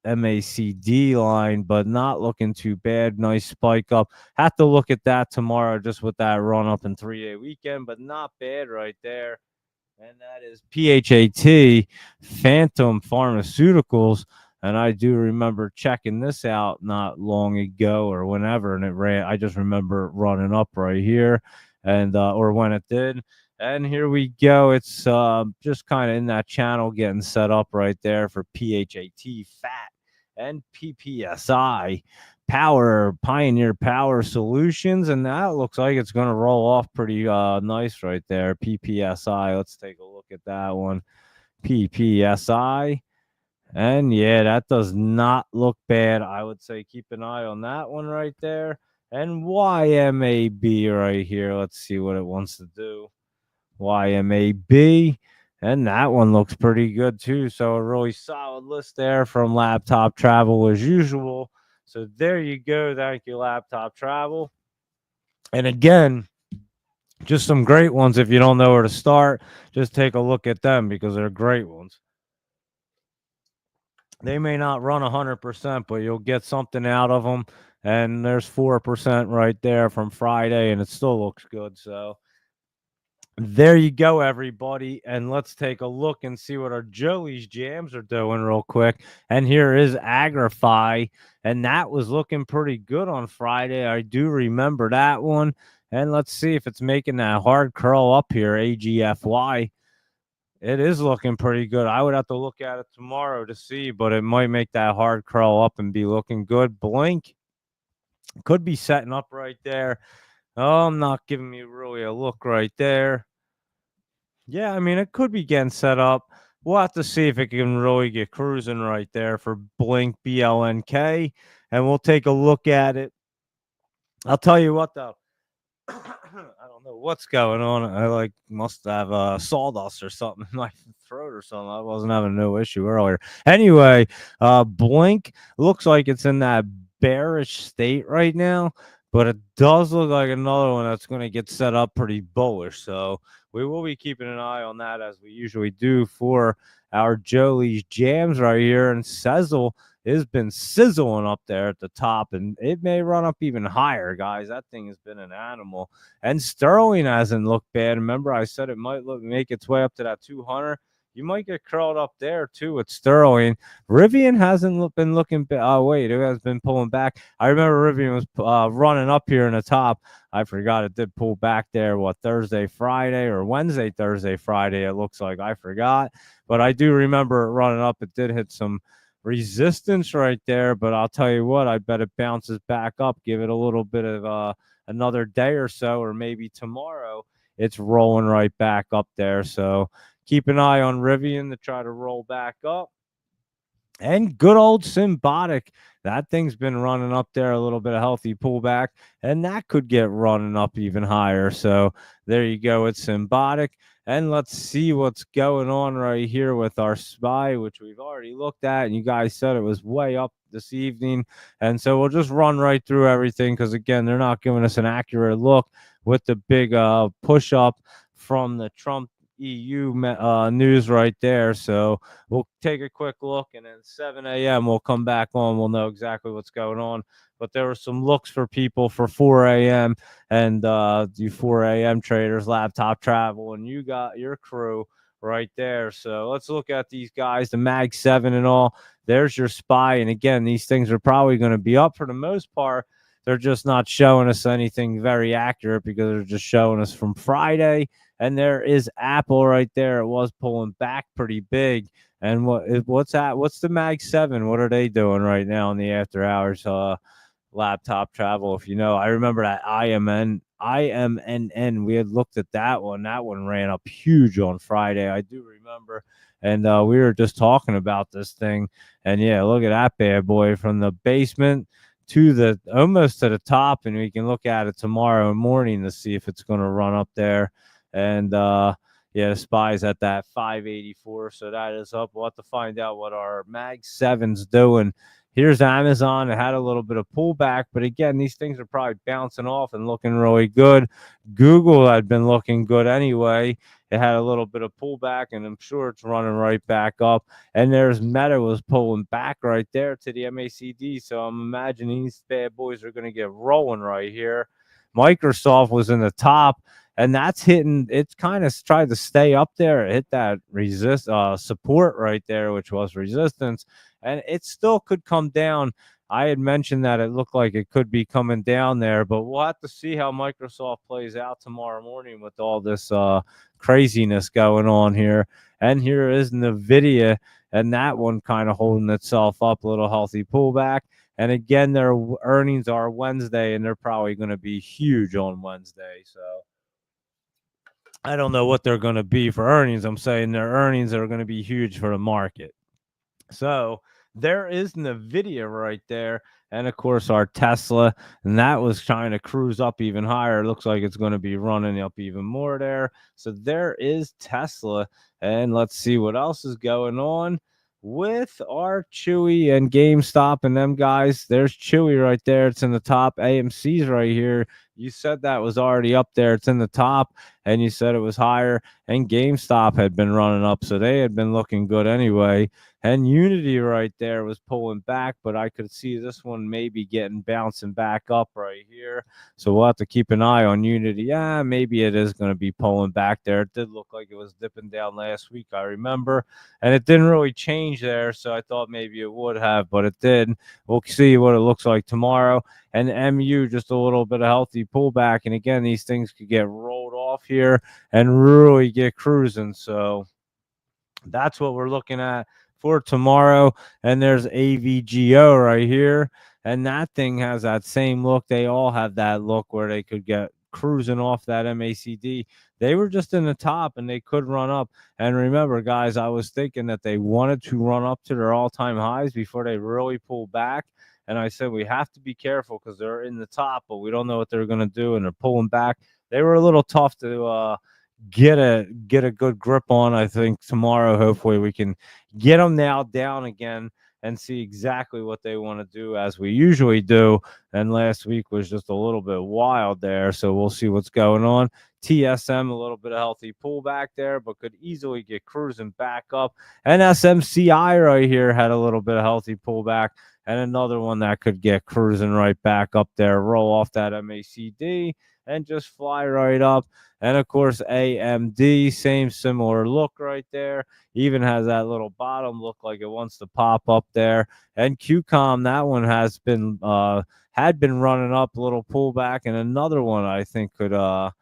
MACD line, but not looking too bad. Nice spike up. Have to look at that tomorrow just with that run up in 3-day weekend, but not bad right there. And that is PHAT, Phantom Pharmaceuticals. And I do remember checking this out not long ago or whenever, and it ran. I just remember running up right here, and or when it did. And here we go. It's just kind of in that channel getting set up right there for PHAT, FAT, and PPSI. Pioneer Power Solutions, and that looks like it's going to roll off pretty nice right there. PPSI, let's take a look at that one. PPSI, and yeah, that does not look bad. I would say keep an eye on that one right there. And YMAB right here, let's see what it wants to do. YMAB, and that one looks pretty good too. So a really solid list there from Laptop Travel as usual. So there you go. Thank you, Laptop Travel. And again, just some great ones. If you don't know where to start, just take a look at them because they're great ones. They may not run 100%, but you'll get something out of them. And there's 4% right there from Friday, and it still looks good. So there you go, everybody. And let's take a look and see what our Joey's Jams are doing real quick. And here is Agrify. And that was looking pretty good on Friday. I do remember that one. And let's see if it's making that hard curl up here, AGFY. It is looking pretty good. I would have to look at it tomorrow to see, but it might make that hard curl up and be looking good. Blink could be setting up right there. Oh, I'm not giving me really a look right there. Yeah, I mean, it could be getting set up. We'll have to see if it can really get cruising right there for Blink BLNK, and we'll take a look at it. I'll tell you what, though. I don't know what's going on. I must have sawdust or something in my throat or something. I wasn't having no issue earlier. Anyway, Blink looks like it's in that bearish state right now, but it does look like another one that's going to get set up pretty bullish. So we will be keeping an eye on that as we usually do for our Joey's Jams right here. And Sezzle has been sizzling up there at the top, and it may run up even higher, guys. That thing has been an animal. And Sterling hasn't looked bad. Remember, I said it might make its way up to that 200. You might get curled up there too with Sterling. Rivian hasn't been looking bad. Oh, wait, it has been pulling back. I remember Rivian was running up here in the top. I forgot it did pull back there, Thursday, Friday, or Wednesday, Thursday, Friday, it looks like. I forgot. But I do remember it running up. It did hit some resistance right there, but I'll tell you what, I bet it bounces back up. Give it a little bit of another day or so, or maybe tomorrow. It's rolling right back up there. So keep an eye on Rivian to try to roll back up. And good old Symbotic. That thing's been running up there, a little bit of healthy pullback, and that could get running up even higher. So there you go. It's Symbotic. And let's see what's going on right here with our SPY, which we've already looked at. And you guys said it was way up this evening. And so we'll just run right through everything because, again, they're not giving us an accurate look with the big push up from the Trump EU news right there. So we'll take a quick look, and then 7 a.m. we'll come back on. We'll know exactly what's going on. But there were some looks for people for 4 a.m. and you 4 a.m. traders, laptop travel, and you got your crew right there. So let's look at these guys, the Mag 7 and all. There's your SPY. And again, these things are probably going to be up for the most part. They're just not showing us anything very accurate because they're just showing us from Friday. And there is Apple right there. It was pulling back pretty big. And what's that? What's the Mag 7? What are they doing right now in the after hours? Laptop travel. If you know, I remember that IMNN. We had looked at that one. That one ran up huge on Friday. I do remember. And we were just talking about this thing. And yeah, look at that bad boy from the basement to the almost to the top. And we can look at it tomorrow morning to see if it's going to run up there. And yeah, the SPY's at that 584. So that is up. We'll have to find out what our Mag 7's doing. Here's Amazon. It had a little bit of pullback, but again, these things are probably bouncing off and looking really good. Google had been looking good anyway. It had a little bit of pullback, and I'm sure it's running right back up. And there's Meta was pulling back right there to the MACD. So I'm imagining these bad boys are going to get rolling right here. Microsoft was in the top, and that's hitting. It's kind of tried to stay up there. It hit that support right there, which was resistance, and it still could come down. I had mentioned that it looked like it could be coming down there, but we'll have to see how Microsoft plays out tomorrow morning with all this craziness going on here. And here is NVIDIA, and that one kind of holding itself up, a little healthy pullback. And again, their earnings are Wednesday, and they're probably going to be huge on Wednesday. So I don't know what they're going to be for earnings. I'm saying their earnings are going to be huge for the market. So there is NVIDIA right there. And of course, our Tesla, and that was trying to cruise up even higher. It looks like it's going to be running up even more there. So there is Tesla. And let's see what else is going on with our Chewy and GameStop and them guys. There's Chewy right there. It's in the top. AMC's right here. You said that was already up there. It's in the top, and you said it was higher. And GameStop had been running up, so they had been looking good anyway. And Unity right there was pulling back, but I could see this one maybe bouncing back up right here. So we'll have to keep an eye on Unity. Yeah, maybe it is going to be pulling back there. It did look like it was dipping down last week, I remember. And it didn't really change there, so I thought maybe it would have, but it did. We'll see what it looks like tomorrow. And MU, just a little bit of healthy pullback. And again, these things could get rolled off here and really get cruising. So that's what we're looking at for tomorrow. And there's AVGO right here. And that thing has that same look. They all have that look where they could get cruising off that MACD. They were just in the top and they could run up. And remember, guys, I was thinking that they wanted to run up to their all-time highs before they really pull back. And I said, we have to be careful because they're in the top, but we don't know what they're going to do. And they're pulling back. They were a little tough to get a good grip on. I think tomorrow, hopefully, we can get them now down again and see exactly what they want to do as we usually do. And last week was just a little bit wild there. So we'll see what's going on. TSM, a little bit of healthy pullback there, but could easily get cruising back up. And SMCI right here had a little bit of healthy pullback. And another one that could get cruising right back up there, roll off that MACD and just fly right up. And of course, AMD, same similar look right there. Even has that little bottom look like it wants to pop up there. And QCOM, that one has been had been running up, a little pullback, and another one I think could have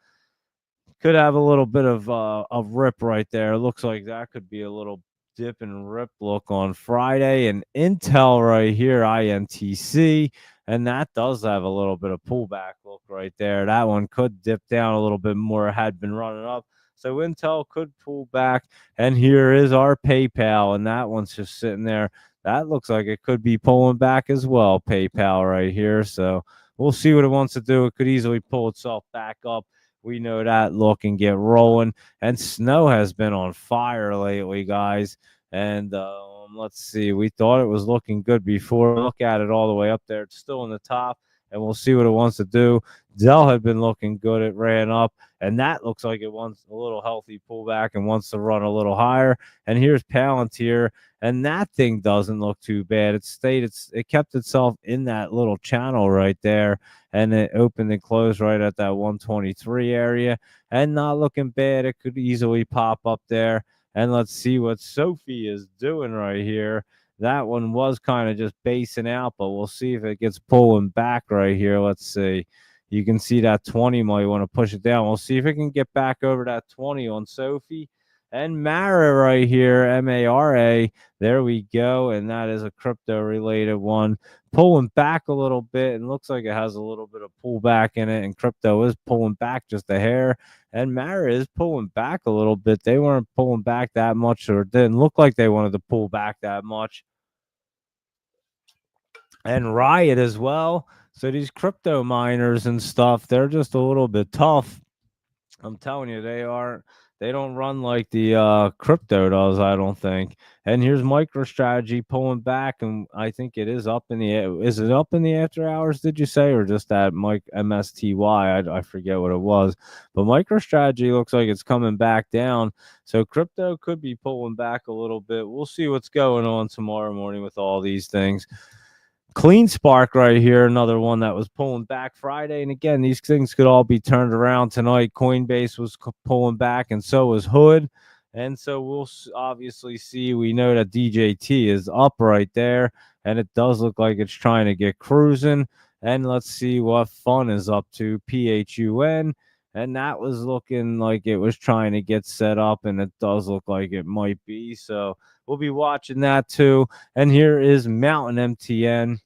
a little bit of rip right there. It looks like that could be a little dip and rip look on Friday. And Intel right here, INTC, and that does have a little bit of pullback look right there. That one could dip down a little bit more, had been running up. So Intel could pull back. And here is our PayPal, and that one's just sitting there. That looks like it could be pulling back as well, PayPal right here. So we'll see what it wants to do. It could easily pull itself back up. We know that look and get rolling. And snow has been on fire lately, guys. And let's see. We thought it was looking good before. Look at it all the way up there. It's still in the top. and we'll see what it wants to do. Dell had been looking good. It ran up, and that looks like it wants a little healthy pullback and wants to run a little higher. And here's Palantir, and that thing doesn't look too bad. It kept itself in that little channel right there, and it opened and closed right at that 123 area, and not looking bad. It could easily pop up there. And let's see what Sophie is doing right here. That one was kind of just basing out, but we'll see if it gets pulling back right here. Let's see. You can see that 20 might want to push it down. We'll see if it can get back over that 20 on Sophie. And Mara right here, MARA. There we go. And that is a crypto related one. Pulling back a little bit, and looks like it has a little bit of pullback in it. And crypto is pulling back just a hair. And Mara is pulling back a little bit. They weren't pulling back that much, or it didn't look like they wanted to pull back that much. And Riot as well. So these crypto miners and stuff, they're just a little bit tough. I'm telling you, they don't run like the crypto does, I don't think. And here's MicroStrategy pulling back, and I think it is up in the is it up in the after hours, did you say, or just that MSTY? I forget what it was. But MicroStrategy looks like it's coming back down. So crypto could be pulling back a little bit. We'll see what's going on tomorrow morning with all these things. CleanSpark right here, another one that was pulling back Friday. And again, these things could all be turned around tonight. Coinbase was pulling back, and so was Hood. And so we'll obviously see. We know that DJT is up right there, and it does look like it's trying to get cruising. And let's see what Fun is up to, PHUN. And that was looking like it was trying to get set up, and it does look like it might be. So we'll be watching that too. And here is Mountain MTN.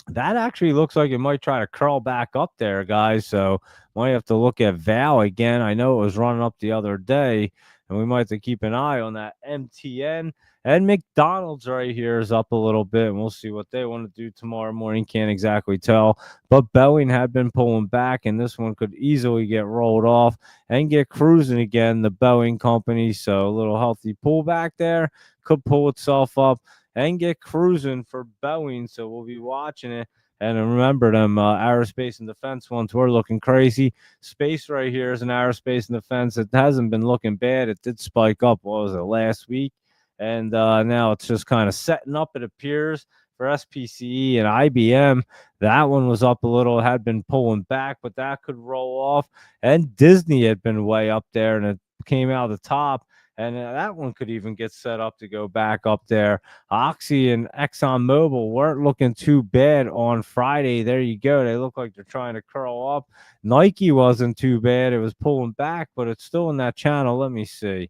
That actually looks like it might try to curl back up there, guys. So might have to look at Val again. I know it was running up the other day, and we might have to keep an eye on that MTN. And McDonald's right here is up a little bit, and we'll see what they want to do tomorrow morning. Can't exactly tell. But Boeing had been pulling back, and this one could easily get rolled off and get cruising again, the Boeing company. So a little healthy pullback there. Could pull itself up and get cruising for Boeing. So we'll be watching it. And remember, them aerospace and defense ones were looking crazy. Space right here is an aerospace and defense. It hasn't been looking bad. It did spike up, what was it, last week? And now it's just kind of setting up, it appears, for SPCE and IBM. That one was up a little, had been pulling back, but that could roll off. And Disney had been way up there, and it came out of the top. And that one could even get set up to go back up there. Oxy and ExxonMobil weren't looking too bad on Friday. There you go. They look like they're trying to curl up. Nike wasn't too bad. It was pulling back, but it's still in that channel. Let me see.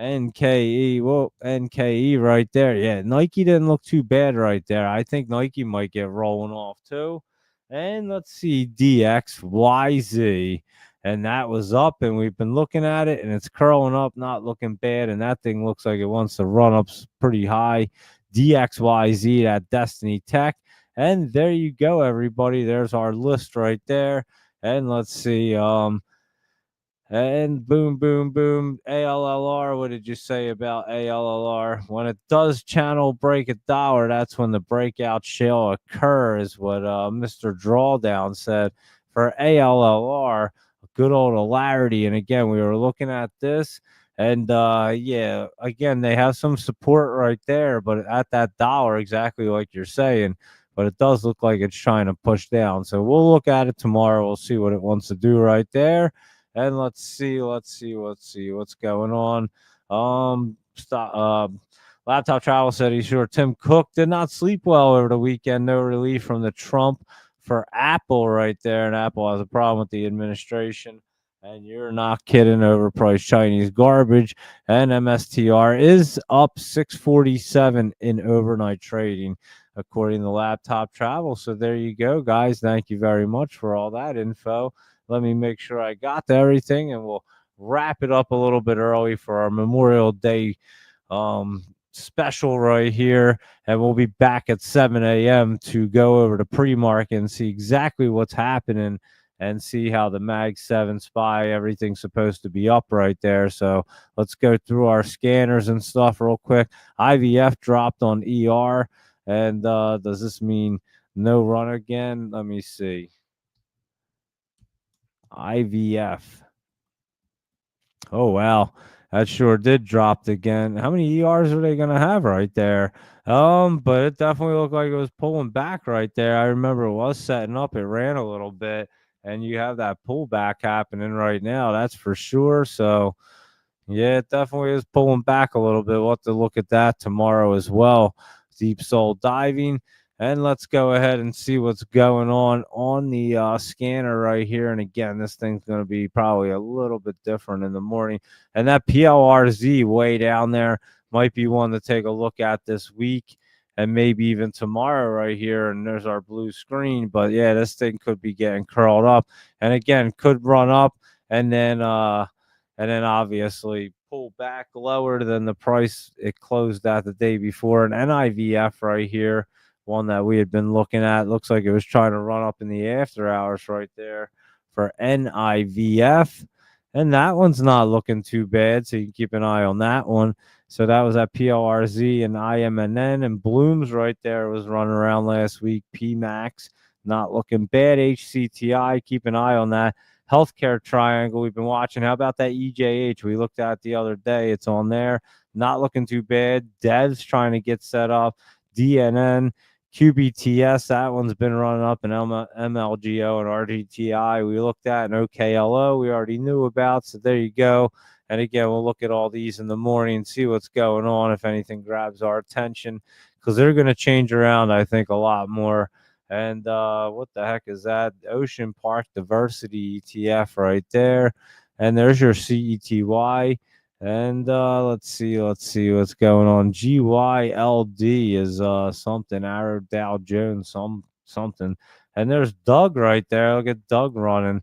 NKE, well, NKE right there. Yeah, Nike didn't look too bad right there. I think Nike might get rolling off too. And let's see, DXYZ. And that was up, and we've been looking at it, and it's curling up, not looking bad. And that thing looks like it wants to run up pretty high. DXYZ at Destiny Tech. And there you go, everybody. There's our list right there. And let's see. And boom, boom, boom. ALLR. What did you say about ALLR? When it does channel break $1, that's when the breakout shall occur, is what Mr. Drawdown said for ALLR. Good old hilarity. And again, we were looking at this, and yeah, again, they have some support right there, but at that dollar, exactly like you're saying. But it does look like it's trying to push down. So we'll look at it tomorrow. We'll see what it wants to do right there. And let's see what's going on. Laptop Travel said he's sure Tim Cook did not sleep well over the weekend. No relief from the Trump for Apple right there. And Apple has a problem with the administration. And you're not kidding, overpriced Chinese garbage. And MSTR is up 647 in overnight trading, according to Laptop Travel. So there you go, guys. Thank you very much for all that info. Let me make sure I got to everything, and we'll wrap it up a little bit early for our Memorial Day special right here. And we'll be back at 7 a.m. to go over to pre-market and see exactly what's happening and see how the Mag 7 SPY, everything's supposed to be up right there. So let's go through our scanners and stuff real quick. IVF dropped on ER. And does this mean No run again. Let me see. IVF. Oh wow, that sure did drop again. How many ERs are they gonna have right there? But it definitely looked like it was pulling back right there. I remember it was setting up. It ran a little bit, and you have that pullback happening right now. That's for sure. So yeah, it definitely is pulling back a little bit. We'll have to look at that tomorrow as well. Deep soul diving. And let's go ahead and see what's going on the scanner right here. And again, this thing's going to be probably a little bit different in the morning. And that PLRZ way down there might be one to take a look at this week and maybe even tomorrow right here. And there's our blue screen. But yeah, this thing could be getting curled up. And again, could run up and then obviously pull back lower than the price it closed at the day before. An NIVF right here, one that we had been looking at, looks like it was trying to run up in the after hours right there for NIVF. And that one's not looking too bad, so you can keep an eye on that one. So that was at PLRZ and IMNN, and Blooms right there was running around last week. PMAX not looking bad. HCTI, keep an eye on that. Healthcare triangle we've been watching. How about that EJH we looked at the other day? It's on there. Not looking too bad. Dev's trying to get set up. DNN, QBTS, that one's been running up. And MLGO and RGTI we looked at. And OKLO we already knew about. So there you go. And again, we'll look at all these in the morning and see what's going on if anything grabs our attention, because they're going to change around, I think, a lot more. And what the heck is that? Ocean Park Diversity ETF right there. And there's your CETY. And let's see what's going on. GYLD is something. Arrow Dow Jones, something. And there's Doug right there. Look at Doug running.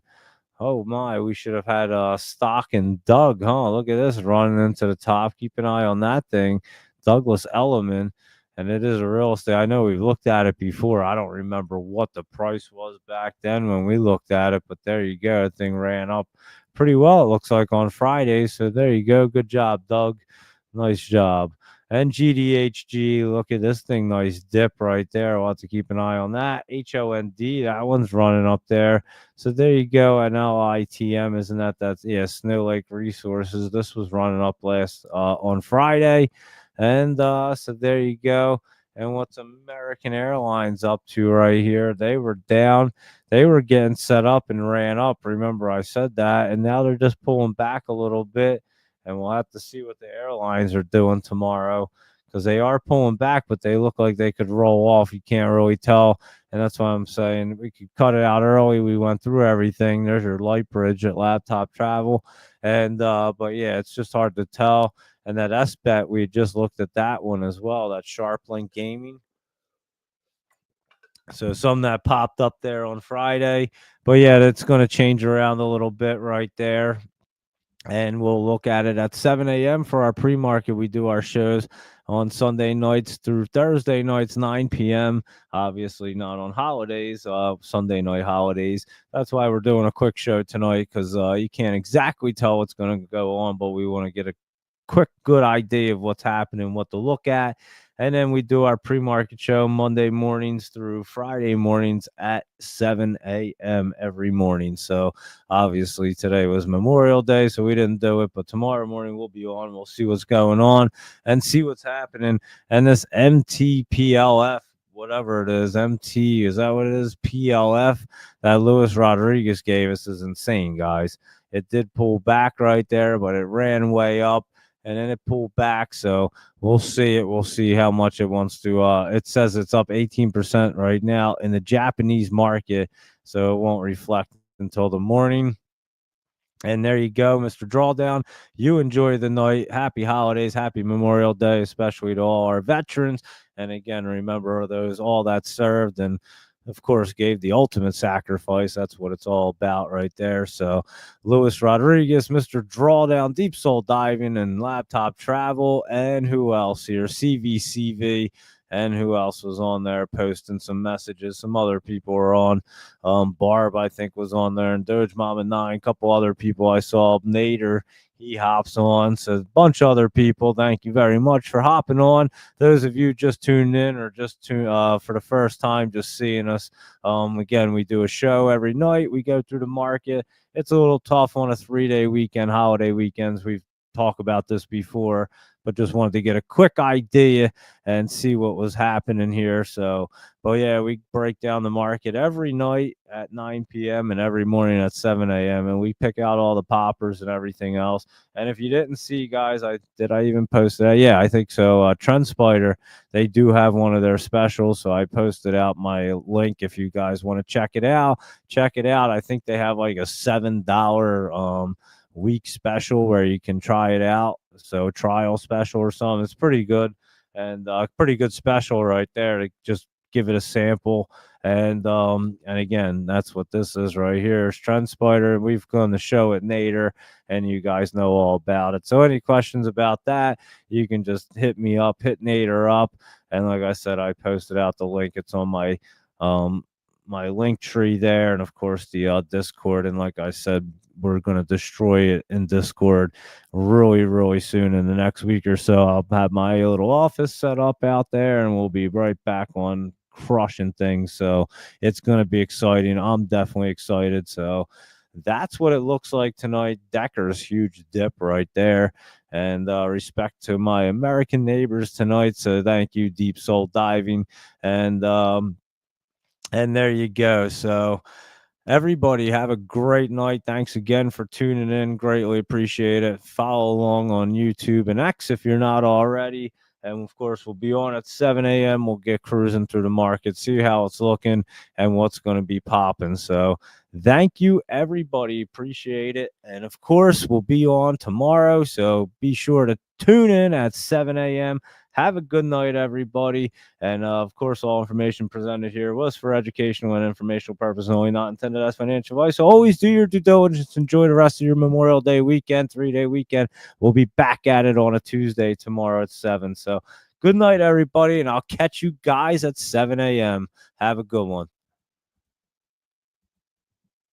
Oh my, we should have had stock in Doug, huh? Look at this running into the top. Keep an eye on that thing. Douglas Elliman. And it is a real estate. I know we've looked at it before. I don't remember what the price was back then when we looked at it, but there you go. The thing ran up pretty well, it looks like, on Friday. So there you go. Good job, Doug. Nice job. And GDHG, look at this thing. Nice dip right there. We'll have to keep an eye on that. HOND, that one's running up there. So there you go. And LITM, isn't that? That's, yeah, Snow Lake Resources. This was running up last on Friday. And so there you go. And what's American Airlines up to right here? They were down. They were getting set up and ran up. Remember, I said that. And now they're just pulling back a little bit. And we'll have to see what the airlines are doing tomorrow, because they are pulling back, but they look like they could roll off. You can't really tell. And that's why I'm saying we could cut it out early. We went through everything. There's your light bridge at Laptop Travel. And, but yeah, it's just hard to tell. And that SBET, we just looked at that one as well, that SharpLink Gaming. So some that popped up there on Friday. But yeah, that's going to change around a little bit right there. And we'll look at it at 7 a.m. for our pre-market. We do our shows on Sunday nights through Thursday nights, 9 p.m. Obviously not on holidays, Sunday night holidays. That's why we're doing a quick show tonight, because you can't exactly tell what's going to go on, but we want to get a quick, good idea of what's happening, what to look at. And then we do our pre-market show Monday mornings through Friday mornings at 7 a.m. every morning. So obviously today was Memorial Day, so we didn't do it. But tomorrow morning we'll be on. We'll see what's going on and see what's happening. And this MTPLF, whatever it is, MT, is that what it is? PLF that Luis Rodriguez gave us is insane, guys. It did pull back right there, but it ran way up. And then it pulled back, so we'll see it. We'll see how much it wants to. It says it's up 18% right now in the Japanese market, so it won't reflect until the morning. And there you go, Mr. Drawdown. You enjoy the night. Happy holidays, happy Memorial Day, especially to all our veterans. And again, remember all that served and, of course, gave the ultimate sacrifice. That's what it's all about right there. So Luis Rodriguez, Mr. Drawdown, Deep Soul Diving, and Laptop Travel. And who else here? CVCV. And who else was on there posting some messages? Some other people were on. Barb, I think, was on there. And Doge Mama 9. A couple other people I saw. Nader, he hops on. So a bunch of other people, thank you very much for hopping on. Those of you just tuned in or just for the first time, just seeing us. Again, we do a show every night. We go through the market. It's a little tough on a 3-day weekend, holiday weekends. We've talked about this before, but just wanted to get a quick idea and see what was happening here. So, but yeah, we break down the market every night at 9 p.m. and every morning at 7 a.m. and we pick out all the poppers and everything else. And if you didn't see, guys, I even post that? Yeah, I think so. TrendSpider, they do have one of their specials, so I posted out my link if you guys want to check it out. Check it out. I think they have like a $7 week special where you can try it out. So trial special or something. It's pretty good and pretty good special right there to just give it a sample. And again, that's what this is right here. It's TrendSpider. We've done the show at Nader, and you guys know all about it. So any questions about that, you can just hit me up, hit Nader up, and like I said, I posted out the link. It's on my link tree there, and of course the Discord. And like I said, we're going to destroy it in Discord really soon. In the next week or so, I'll have my little office set up out there, and we'll be right back on crushing things. So it's going to be exciting. I'm definitely excited. So that's what it looks like tonight. Decker's huge dip right there. And respect to my American neighbors tonight. So thank you, Deep Soul Diving. And there you go. So everybody have a great night. Thanks again for tuning in. Greatly appreciate it. Follow along on YouTube and X if you're not already. And of course, we'll be on at 7 a.m. We'll get cruising through the market, see how it's looking and what's going to be popping. So thank you, everybody. Appreciate it. And of course, we'll be on tomorrow. So be sure to tune in at 7 a.m. Have a good night, everybody. And of course, all information presented here was for educational and informational purposes only, not intended as financial advice. So always do your due diligence. Enjoy the rest of your Memorial Day weekend, 3-day weekend. We'll be back at it on a Tuesday tomorrow at 7. So good night, everybody. And I'll catch you guys at 7 a.m. Have a good one.